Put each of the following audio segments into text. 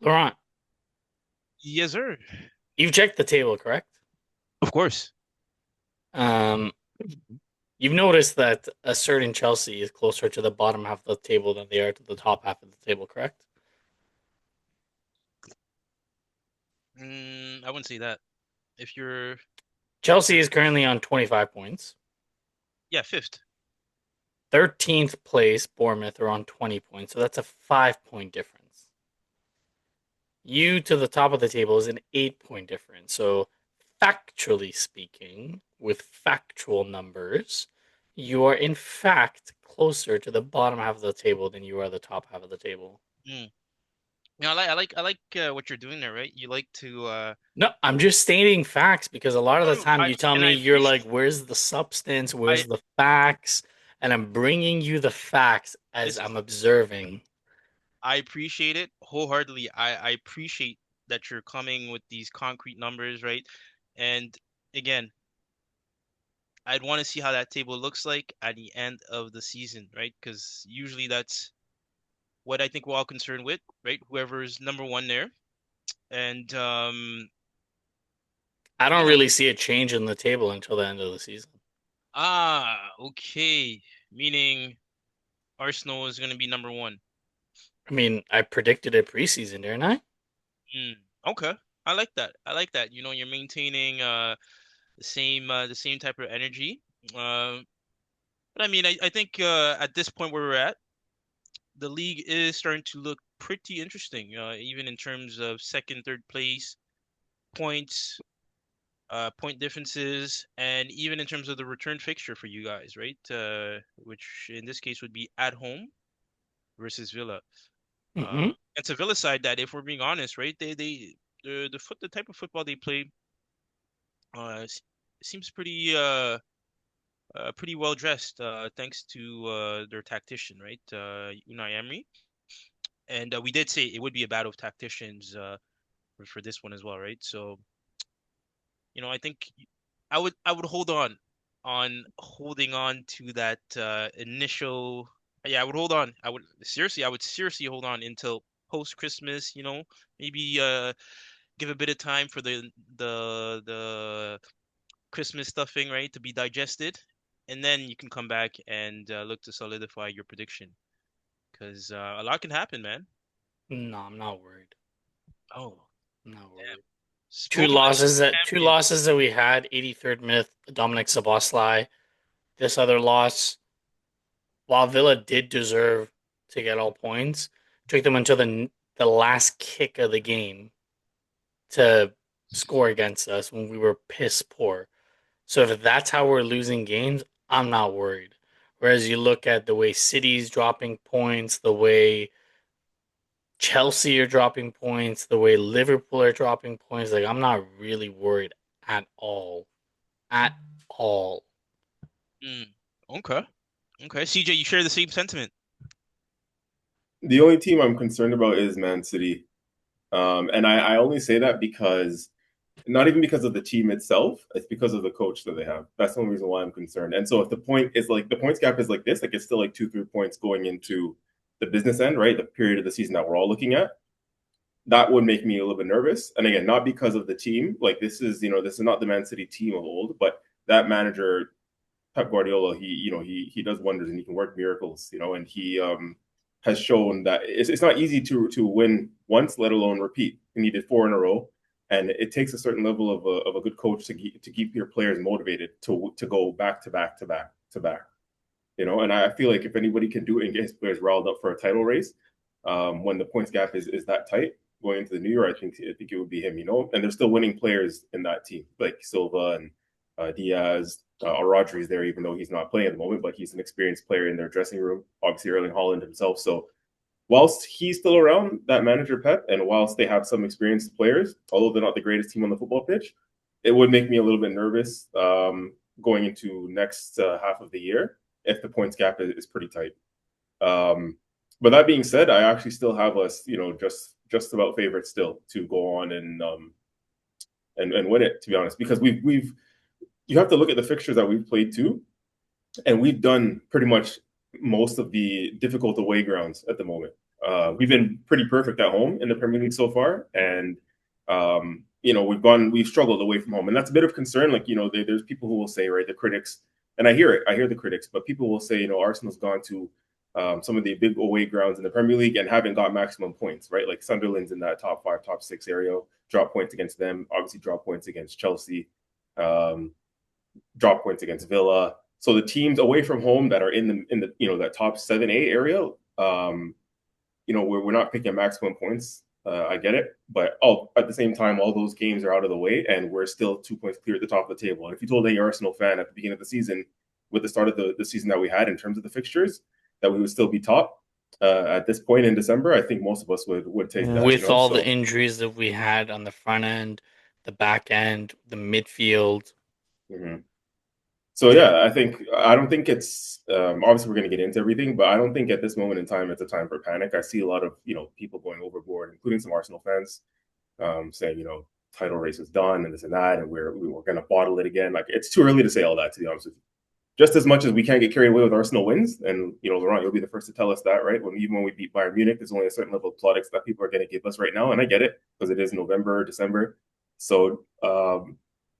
Laurent, Yes, sir. you've checked the table, correct? Of course. Um, you've noticed that a certain Chelsea is closer to the bottom half of the table than they are to the top half of the table, correct? I wouldn't say that. If you're, Chelsea is currently on 25 points. yeah, fifth. 13th place, Bournemouth are on 20 points, so that's a 5 point difference. You to the top of the table is an 8 point difference. So, factually speaking, with factual numbers, you are in fact closer to the bottom half of the table than you are the top half of the table. Mm. I like what you're doing there, right? You like to, No, I'm just stating facts because a lot of no, the no, time I you tell and me I you're like, appreciate, where's the substance? I Where's the facts? And I'm bringing you the facts as listen, I'm observing. I appreciate it wholeheartedly. I appreciate that you're coming with these concrete numbers, right? And again, I'd want to see how that table looks like at the end of the season, right? Because usually that's what I think we're all concerned with, right? Whoever's number one there. And I you don't know, really see a change in the table until the end of the season. okay. Meaning Arsenal is going to be number one. I mean, I predicted it preseason, didn't I? Hmm. Okay. I like that. I like that. You're maintaining the same type of energy. Um, but I mean, I think at this point where we're at, the league is starting to look pretty interesting. Even in terms of second, third place points, point differences, and even in terms of the return fixture for you guys, right? Which in this case would be at home versus Villa. Mm-hmm. It's a Villa side that, if we're being honest, right, the type of football they play seems pretty well dressed, thanks to their tactician, right, Unai Emery. And we did say it would be a battle of tacticians for this one as well, right? So I think I would hold on holding on to that initial. Yeah, I would hold on. I would seriously hold on until post Christmas. Maybe give a bit of time for the Christmas stuffing, right, to be digested, and then you can come back and look to solidify your prediction because a lot can happen, man. No, I'm not worried. Oh, I'm not damn. worried. Two Spoken like losses that two champion. losses that we had. 83rd minute, Dominic Szoboszlai. This other loss, while Villa did deserve to get all points, took them until the last kick of the game to score against us when we were piss poor. So if that's how we're losing games, I'm not worried. Whereas you look at the way City's dropping points, the way Chelsea are dropping points, the way Liverpool are dropping points, like I'm not really worried at all. At all. Mm, okay. Okay. CJ, you share the same sentiment. The only team I'm concerned about is Man City. And I only say that because not even because of the team itself, it's because of the coach that they have. That's the only reason why I'm concerned. And so if the points gap is like this, like it's still like 2, 3 points going into the business end, right? The period of the season that we're all looking at, that would make me a little bit nervous. And again, not because of the team. Like this is not the Man City team of old, but that manager, Pep Guardiola, he does wonders and he can work miracles, and he has shown that it's not easy to win once, let alone repeat. And he did four in a row, and it takes a certain level of a good coach to keep your players motivated to go back to back to back to back. And I feel like if anybody can do it and get his players riled up for a title race, when the points gap is that tight going into the new year, I think it would be him. And there's still winning players in that team like Silva and Diaz. Rodri is there, even though he's not playing at the moment, but he's an experienced player in their dressing room. Obviously, Erling Holland himself. So whilst he's still around, that manager Pep, and whilst they have some experienced players, although they're not the greatest team on the football pitch, it would make me a little bit nervous going into next half of the year if the points gap is pretty tight. Um, but that being said, I actually still have us, just about favorite still to go on and win it. To be honest, because we've you have to look at the fixtures that we've played too, and we've done pretty much most of the difficult away grounds at the moment. we've been pretty perfect at home in the Premier League so far, and we've struggled away from home, and that's a bit of concern. Like, there's people who will say, right, the critics, and I hear it, I hear the critics, but people will say, Arsenal's gone to some of the big away grounds in the Premier League and haven't got maximum points, right? Like Sunderland's in that top 5, top 6 area, drop points against them, obviously drop points against Chelsea, um, drop points against Villa. So the teams away from home that are in the that top 7, 8 area, we're not picking maximum points. I get it, but at the same time, all those games are out of the way, and we're still 2 points clear at the top of the table. And if you told any Arsenal fan at the beginning of the season, with the start of the season that we had in terms of the fixtures, that we would still be top at this point in December, I think most of us would take that. With all the So injuries that we had on the front end, the back end, the midfield. mm-hmm. So yeah, I don't think it's obviously we're going to get into everything, but I don't think at this moment in time it's a time for panic. I see a lot of people going overboard, including some Arsenal fans, saying title race is done and this and that, and we're going to bottle it again. Like, it's too early to say all that, to be honest with you. Just as much as we can't get carried away with Arsenal wins, and Laurent, you'll be the first to tell us that, right? Even when we beat Bayern Munich, there's only a certain level of plaudits that people are going to give us right now, and I get it because it is November, December. So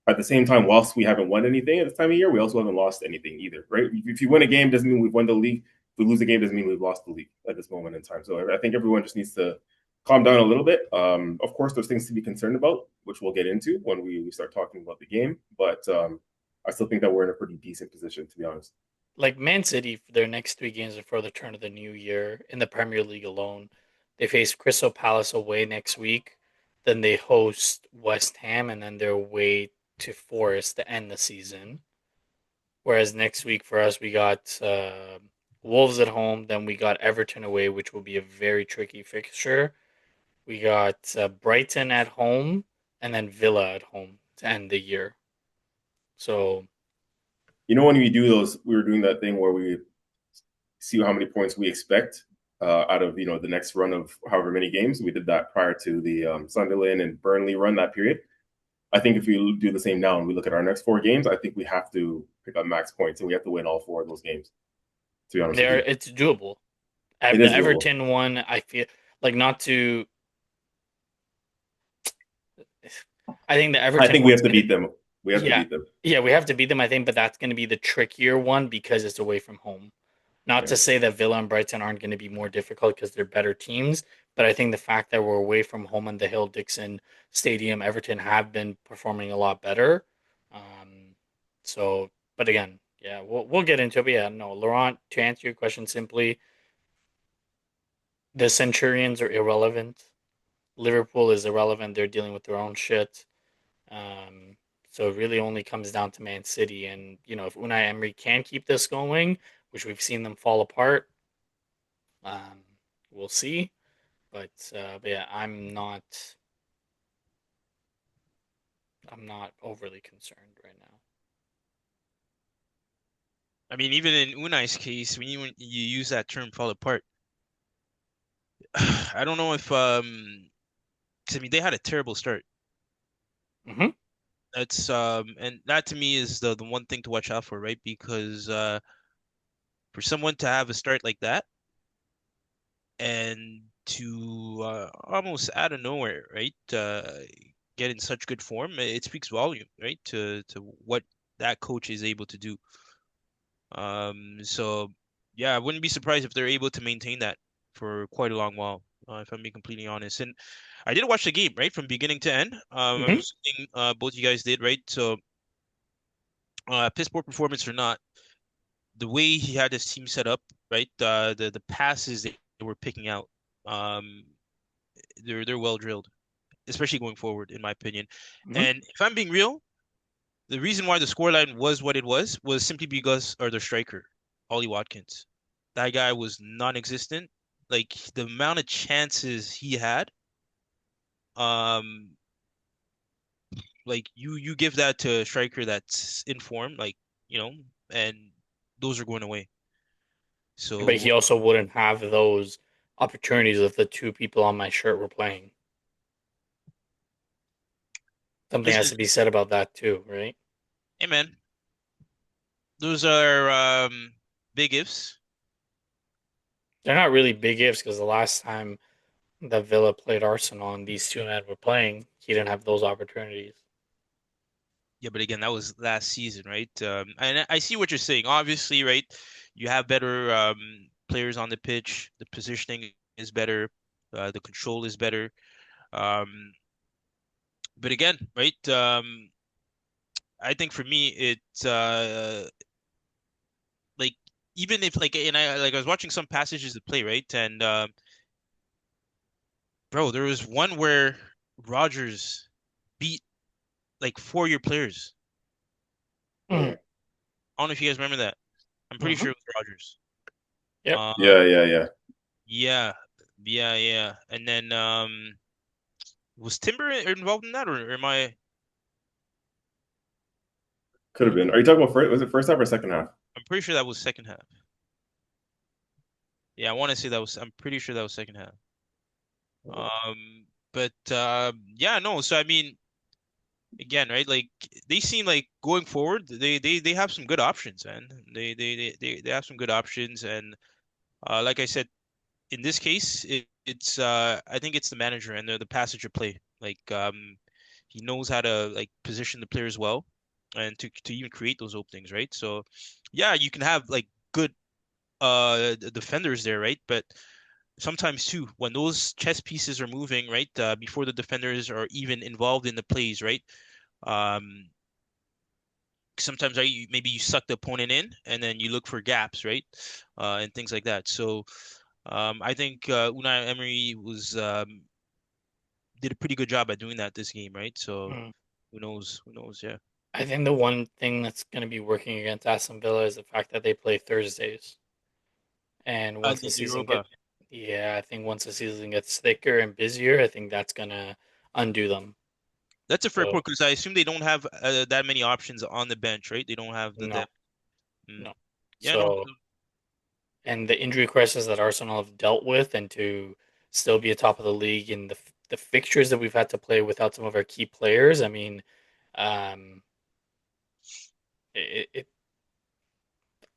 at the same time, whilst we haven't won anything at this time of year, we also haven't lost anything either, right? If you win a game, doesn't mean we've won the league. If we lose a game, doesn't mean we've lost the league at this moment in time. So I think everyone just needs to calm down a little bit. Of course, there's things to be concerned about, which we'll get into when we start talking about the game. But I still think that we're in a pretty decent position, to be honest. Like Man City, for their next 3 games before the turn of the new year in the Premier League alone, they face Crystal Palace away next week. Then they host West Ham, and then they're away to Forest to end the season. Whereas next week for us, we got Wolves at home. Then we got Everton away, which will be a very tricky fixture. We got Brighton at home, and then Villa at home to end the year. So, when we do those, we were doing that thing where we see how many points we expect out of the next run of however many games. We did that prior to the Sunderland and Burnley run, that period. I think if we do the same now and we look at our next 4 games, I think we have to pick up max points and we have to win all 4 of those games. To be honest with you, it's doable. it The is doable. Everton one, I feel like not to. I think the Everton. I think we have to beat them. We have to beat them. Yeah, we have to beat them. I think, but that's going to be the trickier one because it's away from home. Not to say that Villa and Brighton aren't going to be more difficult because they're better teams, but I think the fact that we're away from home in the Hill Dixon Stadium, Everton have been performing a lot better. But again, yeah, we'll get into it. But yeah, no, Laurent, to answer your question simply, the Centurions are irrelevant. Liverpool is irrelevant. They're dealing with their own shit. So it really only comes down to Man City. And, if Unai Emery can keep this going, which we've seen them fall apart, we'll see. But yeah, I'm not overly concerned right now. I mean, even in Unai's case, when you use that term "fall apart," I don't know if 'cause, I mean, they had a terrible start. Mm-hmm. That's and that to me is the one thing to watch out for, right? Because for someone to have a start like that and to almost out of nowhere, right? Get in such good form, it speaks volume, right? To what that coach is able to do. So yeah, I wouldn't be surprised if they're able to maintain that for quite a long while, if I'm being completely honest. And I did watch the game, right, from beginning to end. I'm Mm-hmm. assuming both you guys did, right? So piss poor performance or not, the way he had his team set up, right? The passes they were picking out, um, they're well drilled, especially going forward, in my opinion. Mm-hmm. And if I'm being real, the reason why the scoreline was what it was simply because of their striker, Ollie Watkins. That guy was non-existent. Like the amount of chances he had, um, like you give that to a striker that's in form, like and those are going away. But he So also wouldn't have those opportunities if the two people on my shirt were playing. Something has listen, to be said about that too, right? hey man, those are big ifs. They're not really big ifs because the last time that Villa played Arsenal and these two men were playing, he didn't have those opportunities. Yeah, but again, that was last season, right? And I see what you're saying. Obviously, right? You have better players on the pitch. The positioning is better. The control is better. Um, but again, right? I think for me, it's like even if like, and I was watching some passages of play, right? And bro, there was one where Rogers beat like four-year players. Mm-hmm. I don't know if you guys remember that. I'm pretty sure it was Rogers. Yep. Um, Yeah, yeah, yeah. yeah, yeah. And then was Timber involved in that, or am I? Could have been. Are you talking about first? Was it first half or second half? I'm pretty sure that was second half. Yeah, I want to say that was. I'm pretty sure that was second half. But yeah, no. So I mean, again, right? Like they seem like going forward, they have some good options, man. They have some good options, and like I said, in this case, it's I think it's the manager and the passage of play. Like he knows how to like position the players well, and to even create those openings, right? So yeah, you can have like good defenders there, right? But sometimes too, when those chess pieces are moving, right, before the defenders are even involved in the plays, right? Um, sometimes right, maybe you suck the opponent in, and then you look for gaps, right, and things like that. So I think Unai Emery was did a pretty good job at doing that this game, right? So Mm-hmm. who knows? Who knows? Yeah. I think the one thing that's going to be working against Aston Villa is the fact that they play Thursdays. And once the The season Europa. gets, yeah, I think once the season gets thicker and busier, I think that's gonna undo them. That's a fair So point because I assume they don't have that many options on the bench, right? They don't have the no, depth. Mm. no. Yeah, no. So and the injury crisis that Arsenal have dealt with, and to still be atop of the league in the fixtures that we've had to play without some of our key players. I mean, um, it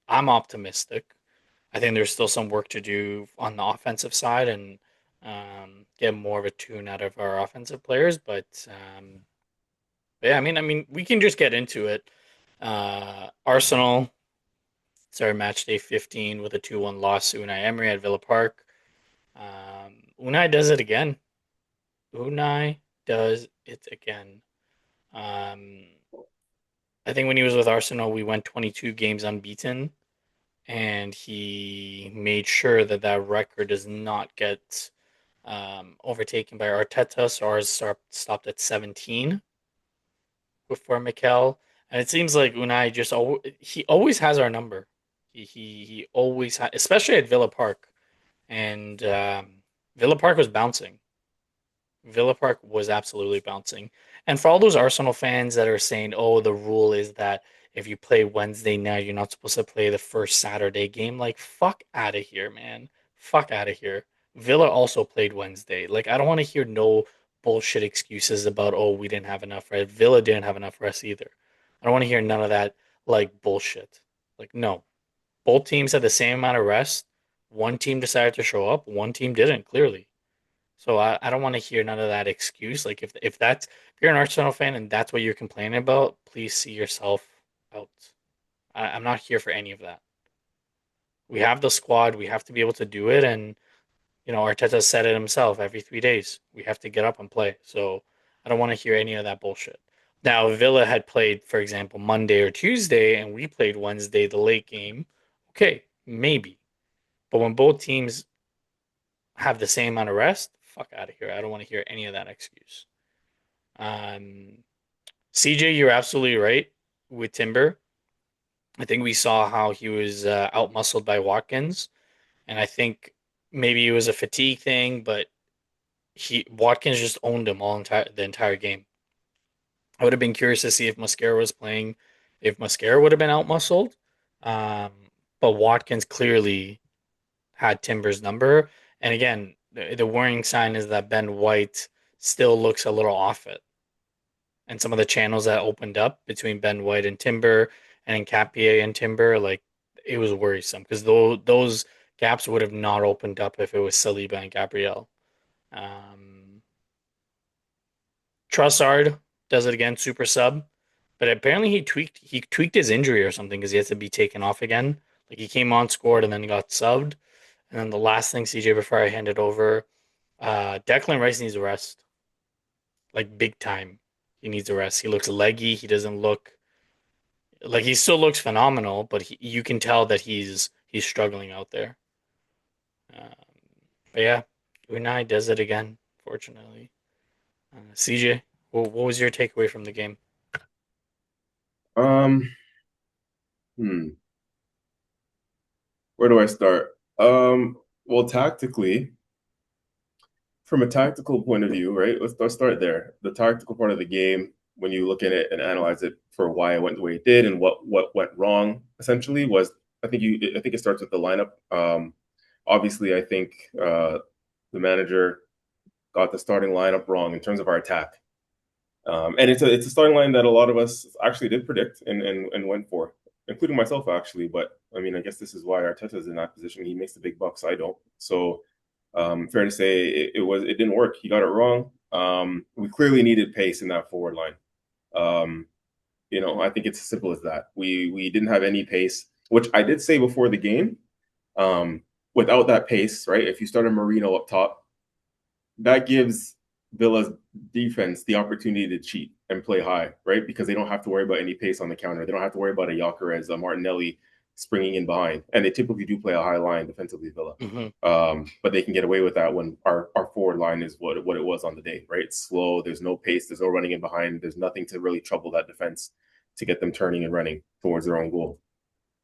I'm optimistic. I think there's still some work to do on the offensive side and get more of a tune out of our offensive players. But yeah, I mean, we can just get into it. Arsenal started match day 15 with a 2-1 loss to Unai Emery at Villa Park. Unai does it again. Unai does it again. Um, I think when he was with Arsenal, we went 22 games unbeaten, and he made sure that that record does not get overtaken by Arteta. So ours stopped at 17 before Mikel. And it seems like Unai he always has our number. He always has, especially at Villa Park. And Villa Park was bouncing. Villa Park was absolutely bouncing. And for all those Arsenal fans that are saying, "Oh, the rule is that if you play Wednesday night, you're not supposed to play the first Saturday game." Like, fuck out of here, man. Fuck out of here. Villa also played Wednesday. Like, I don't want to hear no bullshit excuses about, "Oh, we didn't have enough rest." Villa didn't have enough rest either. I don't want to hear none of that like bullshit. Like, no. Both teams had the same amount of rest. One team decided to show up, one team didn't, clearly. So I don't want to hear none of that excuse. Like if you're an Arsenal fan and that's what you're complaining about, please see yourself out. I'm not here for any of that. We have the squad. We have to be able to do it. And Arteta said it himself. Every 3 days, we have to get up and play. So I don't want to hear any of that bullshit. Now, if Villa had played, for example, Monday or Tuesday, and we played Wednesday, the late game. Okay, maybe. But when both teams have the same amount of rest, fuck out of here. I don't want to hear any of that excuse. Um, CJ, you're absolutely right with Timber. I think we saw how he was outmuscled by Watkins, and I think maybe it was a fatigue thing, but he Watkins just owned him the entire game. I would have been curious to see if Mascara was playing, if Mascara would have been outmuscled. Um, but Watkins clearly had Timber's number, and again, the worrying sign is that Ben White still looks a little off it. And some of the channels that opened up between Ben White and Timber and Capier and Timber, like it was worrisome because those gaps would have not opened up if it was Saliba and Gabriel. Trossard does it again, super sub, but apparently he tweaked his injury or something because he has to be taken off again. Like he came on, scored, and then got subbed. And then the last thing, CJ, before I hand it over, Declan Rice needs a rest, like big time. He needs a rest. He looks leggy. He doesn't look like he still looks phenomenal, but you can tell that he's struggling out there. Um, but yeah, Unai does it again. Fortunately, CJ, what was your takeaway from the game? Um, hmm. Where do I start? Well, tactically, from a tactical point of view, right? Let's start there. The tactical part of the game, when you look at it and analyze it for why it went the way it did and what went wrong, essentially was I think it starts with the lineup. Obviously, I think the manager got the starting lineup wrong in terms of our attack. And it's a starting line that a lot of us actually did predict and went for, including myself actually. But I mean, I guess this is why Arteta is in that position. He makes the big bucks. I don't. So fair to say it didn't work. He got it wrong. We clearly needed pace in that forward line. I think it's as simple as that. We didn't have any pace, which I did say before the game. Without that pace, right? If you start a Marino up top, that gives Villa's defense the opportunity to cheat and play high, right? Because they don't have to worry about any pace on the counter. They don't have to worry about a Gyökeres, a Martinelli springing in behind. And they typically do play a high line defensively, Villa. Mm-hmm. But they can get away with that when our forward line is what it was on the day, right? It's slow. There's no pace. There's no running in behind. There's nothing to really trouble that defense to get them turning and running towards their own goal.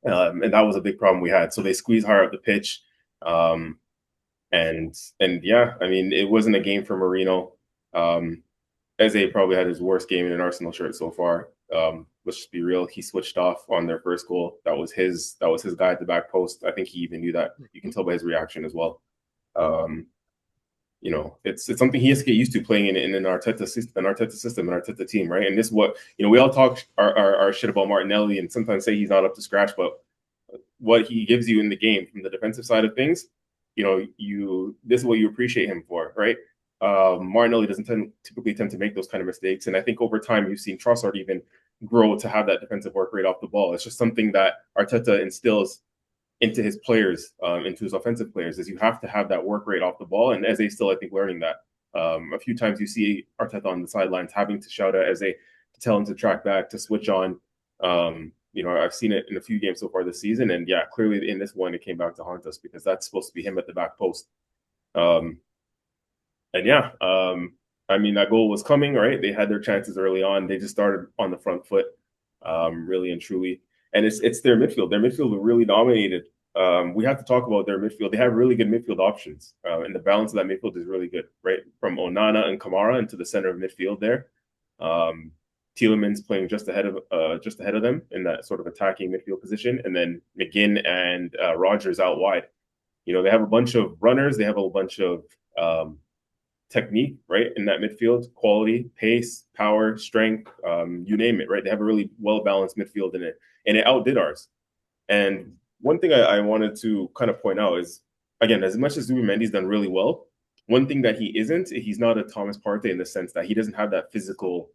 And that was a big problem we had. So they squeeze higher up the pitch. And yeah, I mean, it wasn't a game for Marino. Eze probably had his worst game in an Arsenal shirt so far. Let's just be real. He switched off on their first goal. That was his guy at the back post. I think he even knew that. You can tell by his reaction as well. It's something he has to get used to playing in an Arteta system, an Arteta team, right? And this is what we all talk our shit about Martinelli and sometimes say he's not up to scratch, but what he gives you in the game from the defensive side of things, this is what you appreciate him for, right? Martinelli doesn't typically tend to make those kind of mistakes, and I think over time you've seen Trossard even grow to have that defensive work rate off the ball. It's just something that Arteta instills into his players, into his offensive players, is you have to have that work rate off the ball, and Eze still, I think, learning that. A few times you see Arteta on the sidelines having to shout at Eze to tell him to track back, to switch on. I've seen it in a few games so far this season, and yeah, clearly in this one it came back to haunt us because that's supposed to be him at the back post. I mean, that goal was coming, right? They had their chances early on. They just started on the front foot, really and truly. And it's their midfield. Their midfield really dominated. We have to talk about their midfield. They have really good midfield options, and the balance of that midfield is really good, right? From Onana and Kamara into the center of midfield there. Tielemans playing just ahead of them in that sort of attacking midfield position, and then McGinn and Rogers out wide. They have a bunch of runners. They have a bunch of technique, right, in that midfield, quality, pace, power, strength, you name it, right? They have a really well-balanced midfield in it, and it outdid ours. And one thing I wanted to kind of point out is, again, as much as Zubimendi's done really well, one thing that he's not a Thomas Partey in the sense that he doesn't have that physical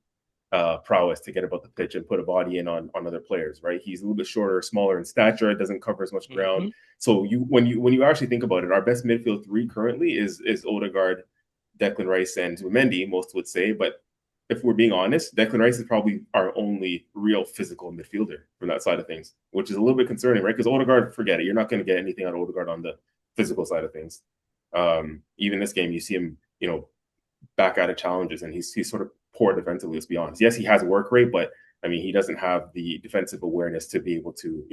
prowess to get about the pitch and put a body in on other players, right? He's a little bit shorter, smaller in stature, doesn't cover as much ground. Mm-hmm. So when you actually think about it, our best midfield three currently is Odegaard, Declan Rice, and Zubimendi, most would say. But if we're being honest, Declan Rice is probably our only real physical midfielder from that side of things, which is a little bit concerning, right? Because Odegaard, forget it. You're not going to get anything out of Odegaard on the physical side of things. Even this game, you see him, back out of challenges, and he's sort of poor defensively, let's be honest. Yes, he has work rate, but I mean, he doesn't have the defensive awareness to be able to,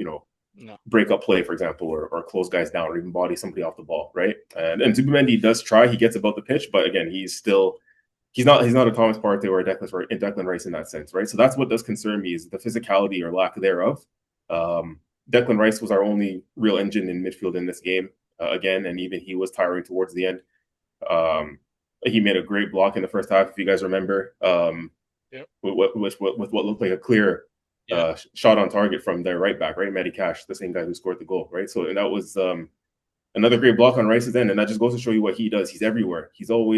break up play, for example, or close guys down, or even body somebody off the ball, right? And Zubimendi does try. He gets about the pitch, but again, he's not a Thomas Partey or a Declan Rice in that sense, right? So that's what does concern me, is the physicality or lack thereof. Declan Rice was our only real engine in midfield in this game, again, and even he was tiring towards the end. He made a great block in the first half, if you guys remember, with what looked like a clear shot on target from their right back, right? Matty Cash, the same guy who scored the goal, right? So that was Another great block on Rice's end, and that just goes to show you what he does. He's everywhere. He's all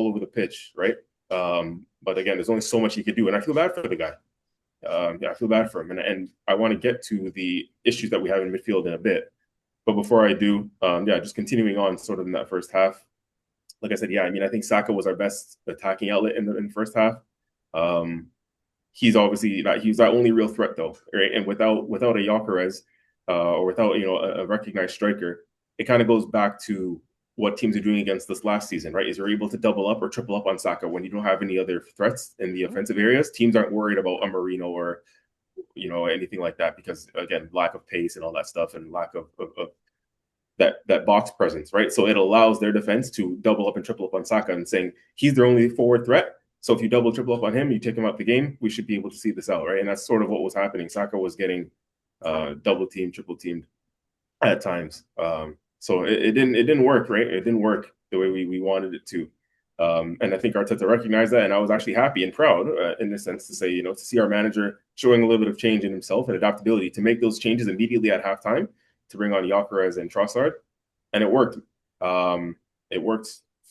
over the pitch, right? But again, there's only so much he could do, and I feel bad for the guy. I feel bad for him, and I want to get to the issues that we have in midfield in a bit. But before I do, just continuing on sort of in that first half. Like I said, I think Saka was our best attacking outlet in the first half. He's obviously he's our only real threat though, right? And without a Gyökeres or without a recognized striker, it kind of goes back to what teams are doing against us last season, right? Is you're able to double up or triple up on Saka when you don't have any other threats in the offensive areas. Teams aren't worried about a Marino or anything like that because again, lack of pace and all that stuff and lack of that box presence, right? So it allows their defense to double up and triple up on Saka and saying he's their only forward threat. So if you double, triple up on him, you take him out the game, we should be able to see this out, right? And that's sort of what was happening. Saka was getting double teamed, triple teamed at times. So it didn't work, right? It didn't work the way we wanted it to. And I think Arteta recognized that, and I was actually happy and proud in the sense to say, to see our manager showing a little bit of change in himself and adaptability to make those changes immediately at halftime to bring on Gyökeres and Trossard, and it worked. It worked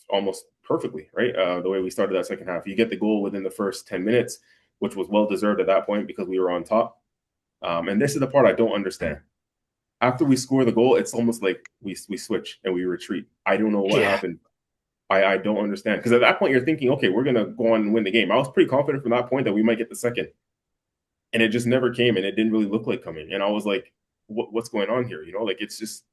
almost perfectly, right? The way we started that second half. You get the goal within the first 10 minutes, which was well-deserved at that point because we were on top. And this is the part I don't understand. After we score the goal, it's almost like we switch and we retreat. I don't know what happened. I don't understand. Because at that point, you're thinking, okay, we're going to go on and win the game. I was pretty confident from that point that we might get the second. And it just never came, and it didn't really look like coming. And I was like, what's going on here? It's just,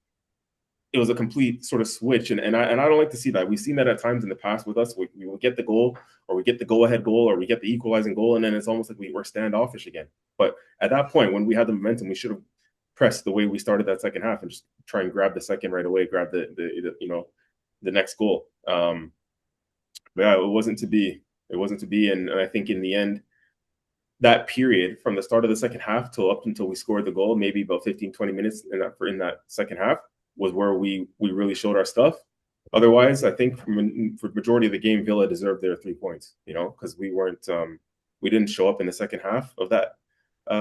it was a complete sort of switch. And I don't like to see that. We've seen that at times in the past with us. We will get the goal, or we get the go-ahead goal, or we get the equalizing goal, and then it's almost like we're standoffish again. But at that point, when we had the momentum, we should have pressed the way we started that second half and just try and grab the second right away, grab the next goal. It wasn't to be. It wasn't to be. And I think in the end, that period from the start of the second half till up until we scored the goal, maybe about 15, 20 minutes in that second half was where we really showed our stuff. Otherwise, I think for the majority of the game, Villa deserved their 3 points, because we didn't show up in the second half of that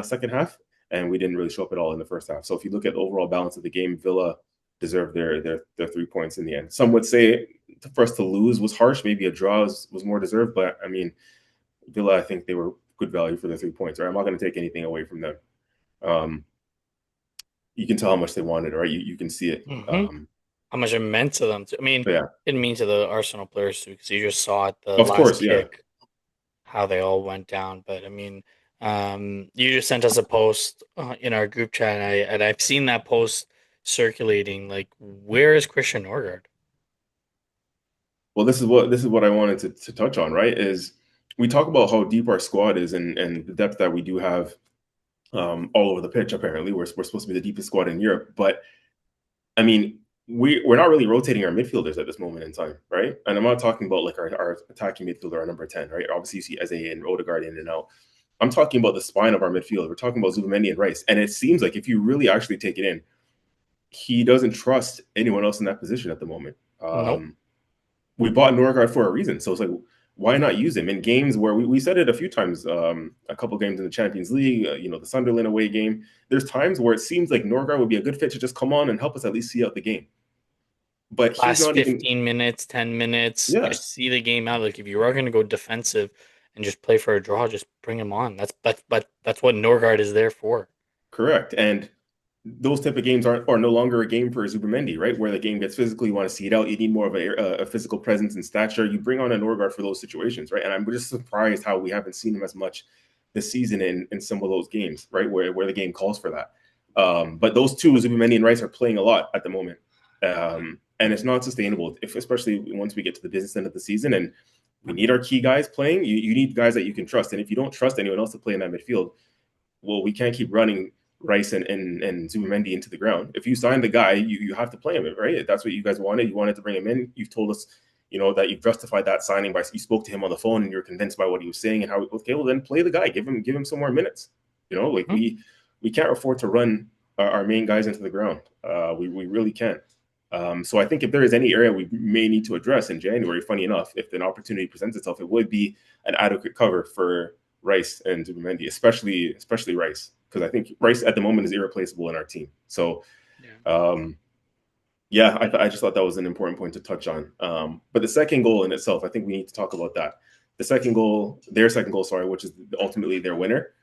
second half, and we didn't really show up at all in the first half. So if you look at the overall balance of the game, Villa deserved their 3 points in the end. Some would say for us to lose was harsh. Maybe a draw was more deserved, but I mean, Villa, I think they were good value for the 3 points, right? I'm not going to take anything away from them. You can tell how much they wanted, right? You can see it. Mm-hmm. How much it meant to them. I mean, it didn't mean to the Arsenal players too, because you just saw at the last kick how they all went down. But I mean, you just sent us a post in our group chat, and I've seen that post circulating. Like, where is Christian Norgard? Well, this is what I wanted to touch on, right? Is we talk about how deep our squad is and the depth that we do have all over the pitch. Apparently, we're supposed to be the deepest squad in Europe, but I mean, we're not really rotating our midfielders at this moment in time, right? And I'm not talking about like our attacking midfielder, our number 10, right? Obviously, you see Eze and Odegaard in and out. I'm talking about the spine of our midfield. We're talking about Zubimendi and Rice, and it seems like if you really actually take it in, he doesn't trust anyone else in that position at the moment. Nope. We bought Norgard for a reason, so it's like, why not use him in games where we said it a few times, a couple games in the Champions League, the Sunderland away game. There's times where it seems like Norgard would be a good fit to just come on and help us at least see out the game. But last 15 minutes, 10 minutes, just see the game out. Like if you are going to go defensive and just play for a draw, just bring him on. That's what Norgard is there for. Correct. And those type of games are no longer a game for Zubimendi, right? Where the game gets physical, you want to see it out. You need more of a physical presence and stature. You bring on a Norgard for those situations, right? And I'm just surprised how we haven't seen him as much this season in some of those games, right? Where the game calls for that. But those two, Zubimendi and Rice, are playing a lot at the moment. And it's not sustainable, especially once we get to the business end of the season and we need our key guys playing. You need guys that you can trust. And if you don't trust anyone else to play in that midfield, well, we can't keep running Rice and Zubimendi into the ground. If you sign the guy, you have to play him, right? That's what you guys wanted. You wanted to bring him in. You've told us, that you've justified that signing by you spoke to him on the phone and you're convinced by what he was saying and how. Okay, well then play the guy. Give him some more minutes. We can't afford to run our main guys into the ground. We really can't. So I think if there is any area we may need to address in January, funny enough, if an opportunity presents itself, it would be an adequate cover for Rice and Zubimendi, especially Rice. Because I think Rice at the moment is irreplaceable in our team. So, Yeah, I just thought that was an important point to touch on. But the second goal in itself, I think we need to talk about that. The second goal, their second goal, sorry, which is ultimately their winner.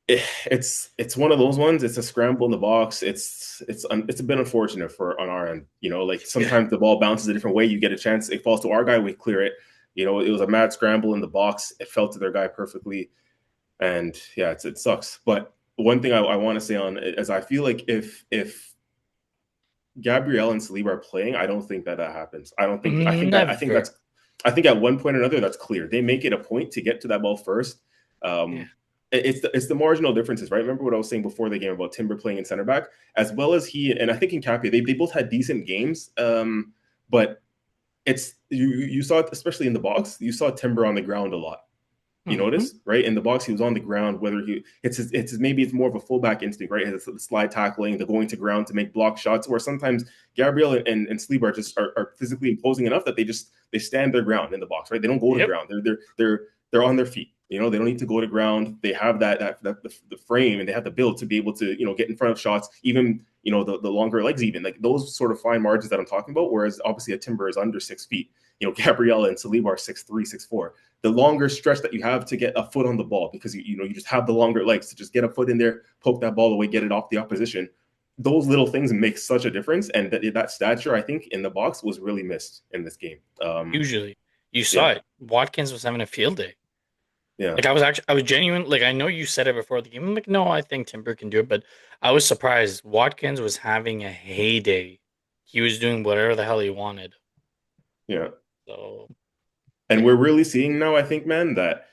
It's one of those ones. It's a scramble in the box. It's a bit unfortunate for on our end. You know, like Yeah. sometimes the ball bounces a different way. You get a chance. It falls to our guy. We clear it. You know, it was a mad scramble in the box. It fell to their guy perfectly, and yeah, it sucks. But one thing I want to say on it is I feel like if Gabriel and Saliba are playing, I don't think that happens. I don't think. Never. I think at one point or another that's clear. They make it a point to get to that ball first. Yeah. It's the marginal differences, right? Remember what I was saying before the game about Timber playing in center back, as well as he and I think in Capia, they both had decent games. But it's you saw it, especially in the box, you saw Timber on the ground a lot. You notice, right? In the box, he was on the ground. Whether maybe it's more of a fullback instinct, right? It's the slide tackling, the going to ground to make block shots, or sometimes Gabriel and Sleep are physically imposing enough that they stand their ground in the box, right? They don't go to ground. They're on their feet. You know, they don't need to go to ground. They have the frame and they have the build to be able to, you know, get in front of shots, even, you know, the longer legs, even like those sort of fine margins that I'm talking about. Whereas obviously a Timber is under 6 feet. You know, Gabriel and Saliba are 6'3", 6'4". The longer stretch that you have to get a foot on the ball because you just have the longer legs to just get a foot in there, poke that ball away, get it off the opposition. Those little things make such a difference, and that stature I think in the box was really missed in this game. Usually, you saw Yeah, it. Watkins was having a field day. yeah, Like I was genuine. Like I know you said it before the game. I'm like, no, I think Timber can do it, but I was surprised. Watkins was having a heyday. He was doing whatever the hell he wanted. yeah. So And yeah. we're really seeing now, I think, man, that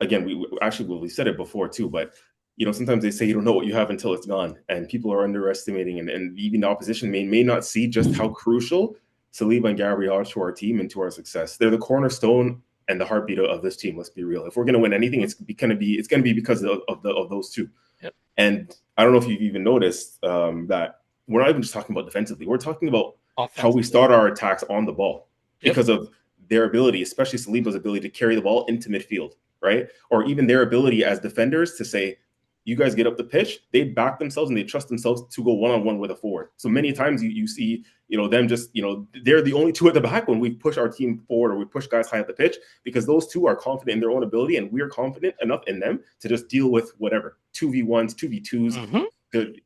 again, we said it before too, but you know, sometimes they say you don't know what you have until it's gone, and people are underestimating, and even the opposition may not see just how crucial Saliba and Gabriel are to our team and to our success. They're the cornerstone and the heartbeat of this team. Let's be real. If we're going to win anything, it's going to be because of those two. Yep. And I don't know if you've even noticed that we're not even just talking about defensively. We're talking about how we Offensively. start our attacks on the ball Yep. because of their ability, especially Saliba's ability to carry the ball into midfield, right? Or even their ability as defenders to say, you guys get up the pitch, they back themselves and they trust themselves to go one-on-one with a forward. So many times you see, you know, them just, you know, they're the only two at the back when we push our team forward or we push guys high at the pitch because those two are confident in their own ability and we're confident enough in them to just deal with whatever 2v1s, 2v2s.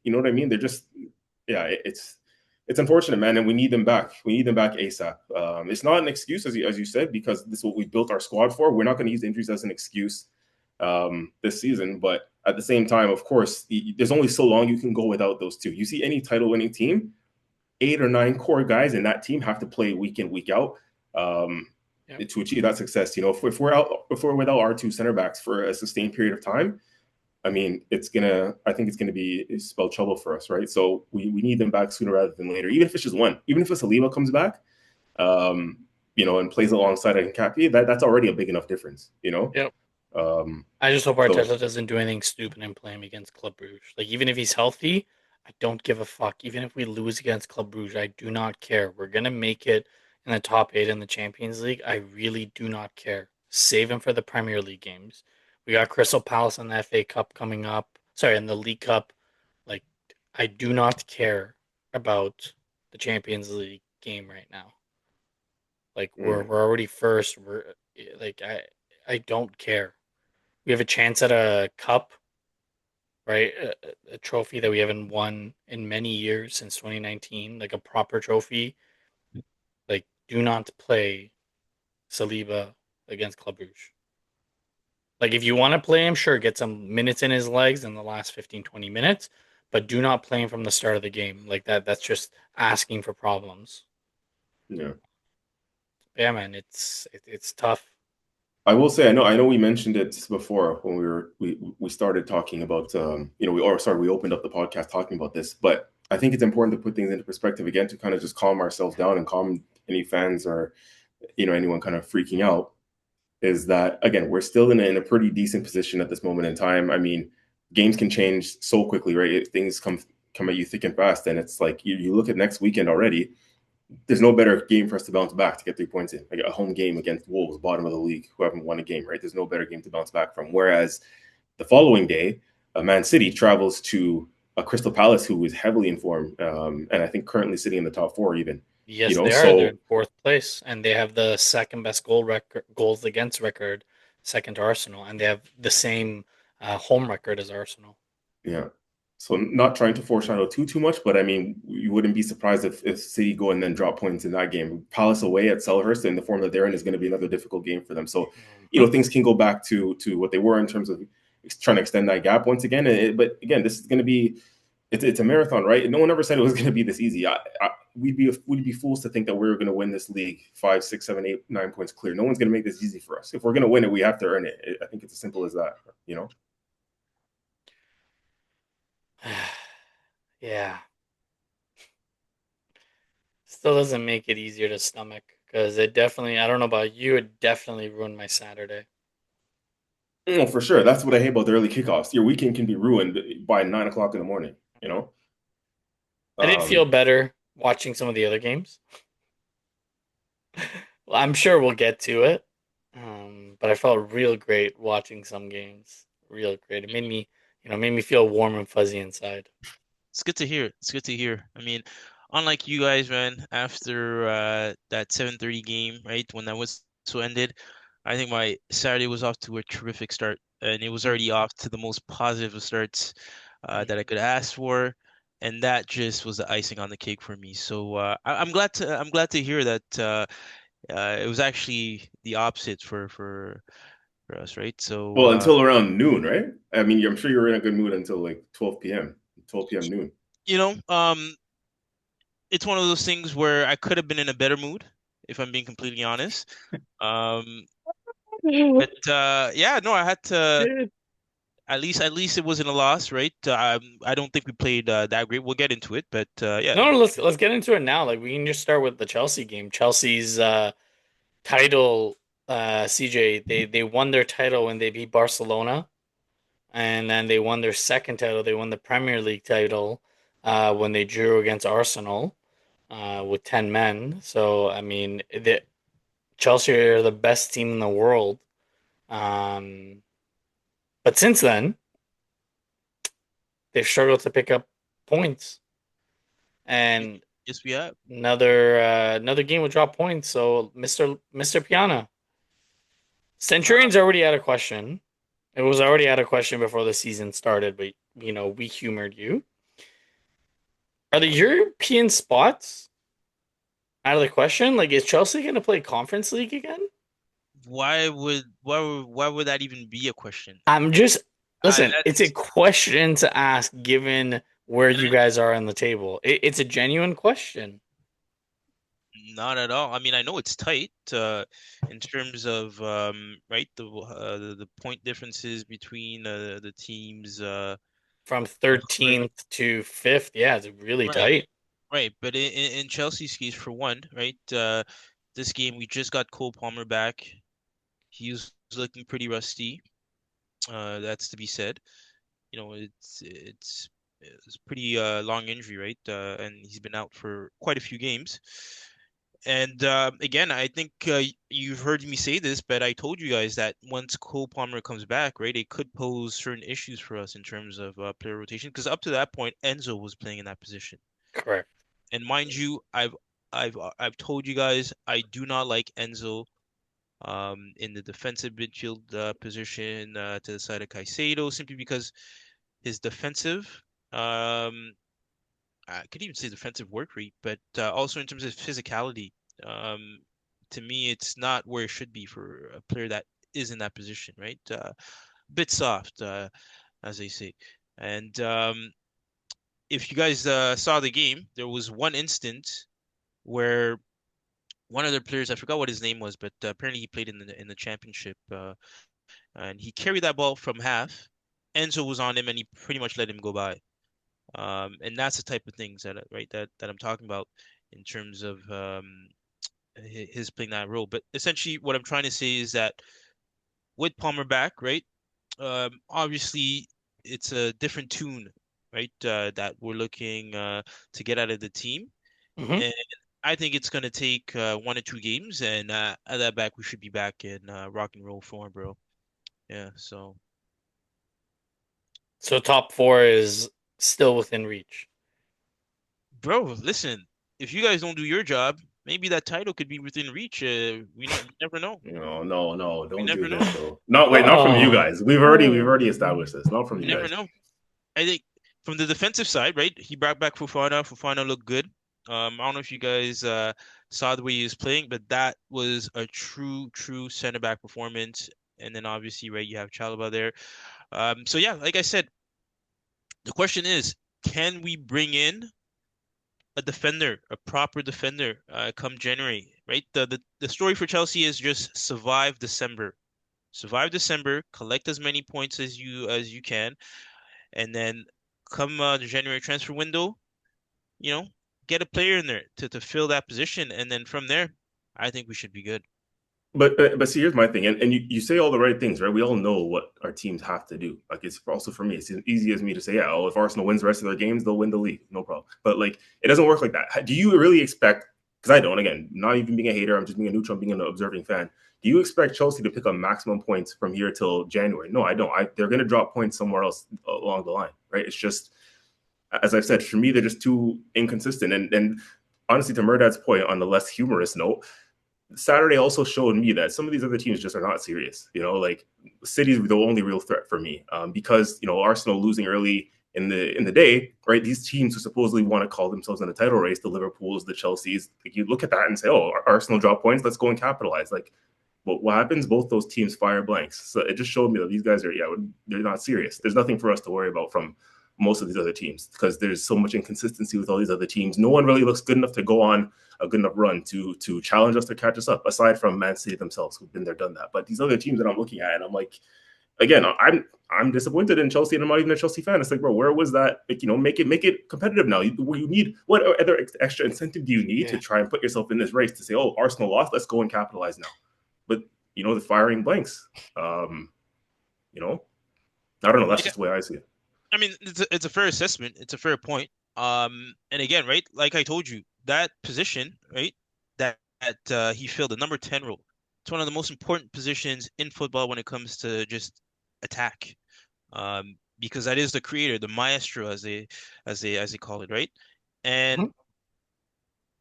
You know what I mean? They're just, yeah, it's unfortunate, man, and we need them back. We need them back ASAP. It's not an excuse, as you said, because this is what we built our squad for. We're not going to use injuries as an excuse this season, but at the same time, of course, there's only so long you can go without those two. You see any title-winning team, 8 or 9 core guys in that team have to play week in, week out to achieve that success. You know, if we're without our two center backs for a sustained period of time, I mean, I think it's gonna be spell trouble for us, right? So we need them back sooner rather than later. Even if it's just one, even if a Saliba comes back, you know, and plays alongside Nkapie, that's already a big enough difference, you know. Yep. Um, I just hope so Arteta doesn't do anything stupid and play him against Club Brugge. Like even if he's healthy, I don't give a fuck. Even if we lose against Club Brugge, I do not care. We're gonna make it in the top 8 in the Champions League. I really do not care. Save him for the Premier League games. We got Crystal Palace in the FA Cup coming up. Sorry, in the League Cup. Like I do not care about the Champions League game right now. Like we're already first. We're like I don't care. We have a chance at a cup, right? A trophy that we haven't won in many years since 2019, like a proper trophy. Like, do not play Saliba against Club Brugge. Like, if you want to play him, sure, get some minutes in his legs in the last 15, 20 minutes, but do not play him from the start of the game. Like that, that's just asking for problems. yeah. Yeah, man, it's tough. I will say I know we mentioned it before when we started talking about you know we opened up the podcast talking about this, but I think it's important to put things into perspective again to kind of just calm ourselves down and calm any fans or you know anyone kind of freaking out. Is that again we're still in a pretty decent position at this moment in time. I mean, games can change so quickly, right? Things come at you thick and fast, and it's like you look at next weekend already there's no better game for us to bounce back to get 3 points in. Like a home game against Wolves, bottom of the league, who haven't won a game, right? There's no better game to bounce back from. Whereas the following day, Man City travels to a Crystal Palace who is heavily informed, and I think currently sitting in the top four even. Yes, they are. They're So in fourth place, and they have the second best goals against record, second to Arsenal, and they have the same home record as Arsenal. yeah. So not trying to foreshadow too much, but I mean, you wouldn't be surprised if City go and then drop points in that game. Palace away at Selhurst in the form that they're in is going to be another difficult game for them. So, things can go back to what they were in terms of trying to extend that gap once again. But again, this is going to be it's a marathon, right? No one ever said it was going to be this easy. We'd be fools to think that we were going to win this league 5, 6, 7, 8, 9 points clear. No one's going to make this easy for us. If we're going to win it, we have to earn it. I think it's as simple as that. Yeah, still doesn't make it easier to stomach because it definitely. I don't know about you, it definitely ruined my Saturday. No, for sure. That's what I hate about the early kickoffs. Your weekend can be ruined by 9 o'clock in the morning. I did feel Um, better watching some of the other games. Well, I'm sure we'll get to it, but I felt real great watching some games. Real great. It made me feel warm and fuzzy inside. It's good to hear. It's good to hear. I mean, unlike you guys, man, after that 7:30 game, right, when that was so ended, I think my Saturday was off to a terrific start, and it was already off to the most positive of starts that I could ask for, and that just was the icing on the cake for me. So I'm glad to hear that it was actually the opposite for us, right? So well, until around noon, right? I mean, I'm sure you were in a good mood until like 12 p.m. 12 p.m. noon. you know, it's one of those things where I could have been in a better mood, if I'm being completely honest. Um, but yeah, no, I had to at least it wasn't a loss, right? I don't think we played that great. We'll get into it, but yeah, No, let's get into it now. Like we can just start with the Chelsea game. Chelsea's title, CJ. They won their title when they beat Barcelona, and then they won their second title. They won the Premier League title when they drew against Arsenal with 10 men. So I mean, Chelsea are the best team in the world. Um, but since then, they've struggled to pick up points, y- and yes, we have. another game would drop points. So Mister Piana, Centurion's already out of question. It was already out of question before the season started, but we humored you. Are the European spots out of the question? Like, is Chelsea going to play Conference League again? Why would that even be a question? I'm just listen. It's a That's question to ask, given where you guys are on the table. It's a genuine question. not at all. I mean, I know it's tight in terms of right the point differences between the teams From right 13th to 5th, yeah, it's really right tight. right. But in Chelsea's case, for one, right, this game we just got Cole Palmer back. He was looking pretty rusty. That's to be said. You know, it's pretty long injury, right? And he's been out for quite a few games. And again, I think you've heard me say this, but I told you guys that once Cole Palmer comes back, right, it could pose certain issues for us in terms of player rotation. Because up to that point, Enzo was playing in that position. Correct. And mind you, I've told you guys I do not like Enzo in the defensive midfield position to the side of Caicedo, simply because his defensive, um, I could even say defensive work rate, but also in terms of physicality. Um, to me, it's not where it should be for a player that is in that position, right? Bit soft, as they say. And if you guys saw the game, there was one instance where one of their players, I forgot what his name was, but apparently he played in the championship, and he carried that ball from half. Enzo was on him, and he pretty much let him go by. And that's the type of things that I'm talking about in terms of his playing that role. But essentially, what I'm trying to say is that with Palmer back, right? Obviously, it's a different tune, right? That we're looking to get out of the team, Hmm. and I think it's gonna take 1 or 2 games, and at that back we should be back in rock and roll form, bro. Yeah, so So top four is still within reach. Bro, listen, if you guys don't do your job, maybe that title could be within reach. We never know. No, no, no, We don't do never this know. though. Not wait, not from you Oh, guys. We've already established this. Not from We you never guys. know. I think from the defensive side, right? He brought back Fofana. Fofana looked good. I don't know if you guys saw the way he was playing, but that was a true center back performance. And then obviously, right, you have Chalobah there. So yeah, like I said, the question is, can we bring in a defender, a proper defender, come January, right? The story for Chelsea is just survive December, collect as many points as you can, and then come the January transfer window, you know, get a player in there to fill that position, and then from there, I think we should be good. But see, here's my thing, and you say all the right things, right? We all know what our teams have to do. Like it's also for me, it's as easy as me to say, yeah, oh, if Arsenal wins the rest of their games, they'll win the league, no problem. But like, it doesn't work like that. Do you really expect? Because I don't. Again, not even being a hater, I'm just being a neutral, I'm being an observing fan. Do you expect Chelsea to pick up maximum points from here till January? No, I don't. They're going to drop points somewhere else along the line, right? It's just, as I've said, for me, they're just too inconsistent. And honestly, to Murdad's point, on the less humorous note, Saturday also showed me that some of these other teams just are not serious. You know, like City's the only real threat for me, because Arsenal losing early in the day, right? These teams who supposedly want to call themselves in a title race, the Liverpools, the Chelseas, like you look at that and say, oh, Arsenal drop points, let's go and capitalize. Like, what happens? Both those teams fire blanks. So it just showed me that these guys they're not serious. There's nothing for us to worry about from most of these other teams because there's so much inconsistency with all these other teams. No one really looks good enough to go on a good enough run to challenge us to catch us up, aside from Man City themselves, who've been there, done that. But these other teams that I'm looking at, and I'm like, again, I'm disappointed in Chelsea, and I'm not even a Chelsea fan. It's like, bro, where was that? Like, make it competitive now. You need what other extra incentive do you need to try and put yourself in this race to say, oh, Arsenal lost, let's go and capitalize now. But the firing blanks. I don't know. That's Like, just the way I see it. I mean, it's a fair assessment. It's a fair point. And again, right, like I told you, that position, right, that he filled, the number 10 role. It's one of the most important positions in football when it comes to just attack. Because that is the creator, the maestro, as they call it, right? And Mhm.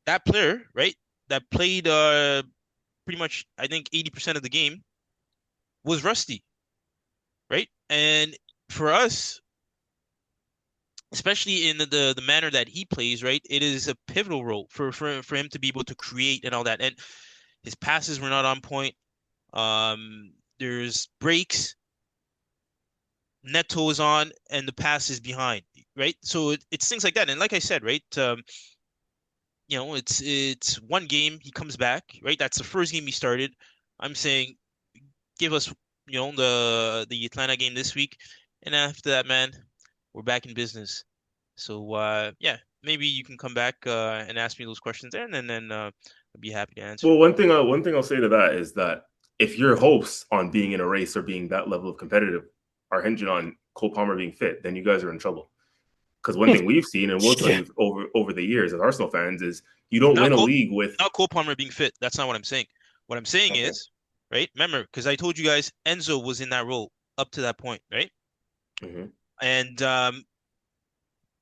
that player, right, that played pretty much, I think, 80% of the game was rusty, right? And for us, especially in the manner that he plays, right? It is a pivotal role for him to be able to create and all that. And his passes were not on point. There's breaks, Neto is on, and the pass is behind, right? So it's things like that. And like I said, right? It's one game he comes back, right? That's the first game he started. I'm saying give us, the Atlanta game this week, and after that, man, we're back in business. So yeah, maybe you can come back and ask me those questions there, and then I'd be happy to answer. Well, one thing I'll say to that is that if your hopes on being in a race or being that level of competitive are hinging on Cole Palmer being fit, then you guys are in trouble. Because one thing we've seen and we'll tell Yeah. you over the years as Arsenal fans is you don't Not win a Cole, league with. not Cole Palmer being fit. That's not what I'm saying. What I'm saying Okay. is, right? Remember, because I told you guys Enzo was in that role up to that point, right? Mm-hmm. And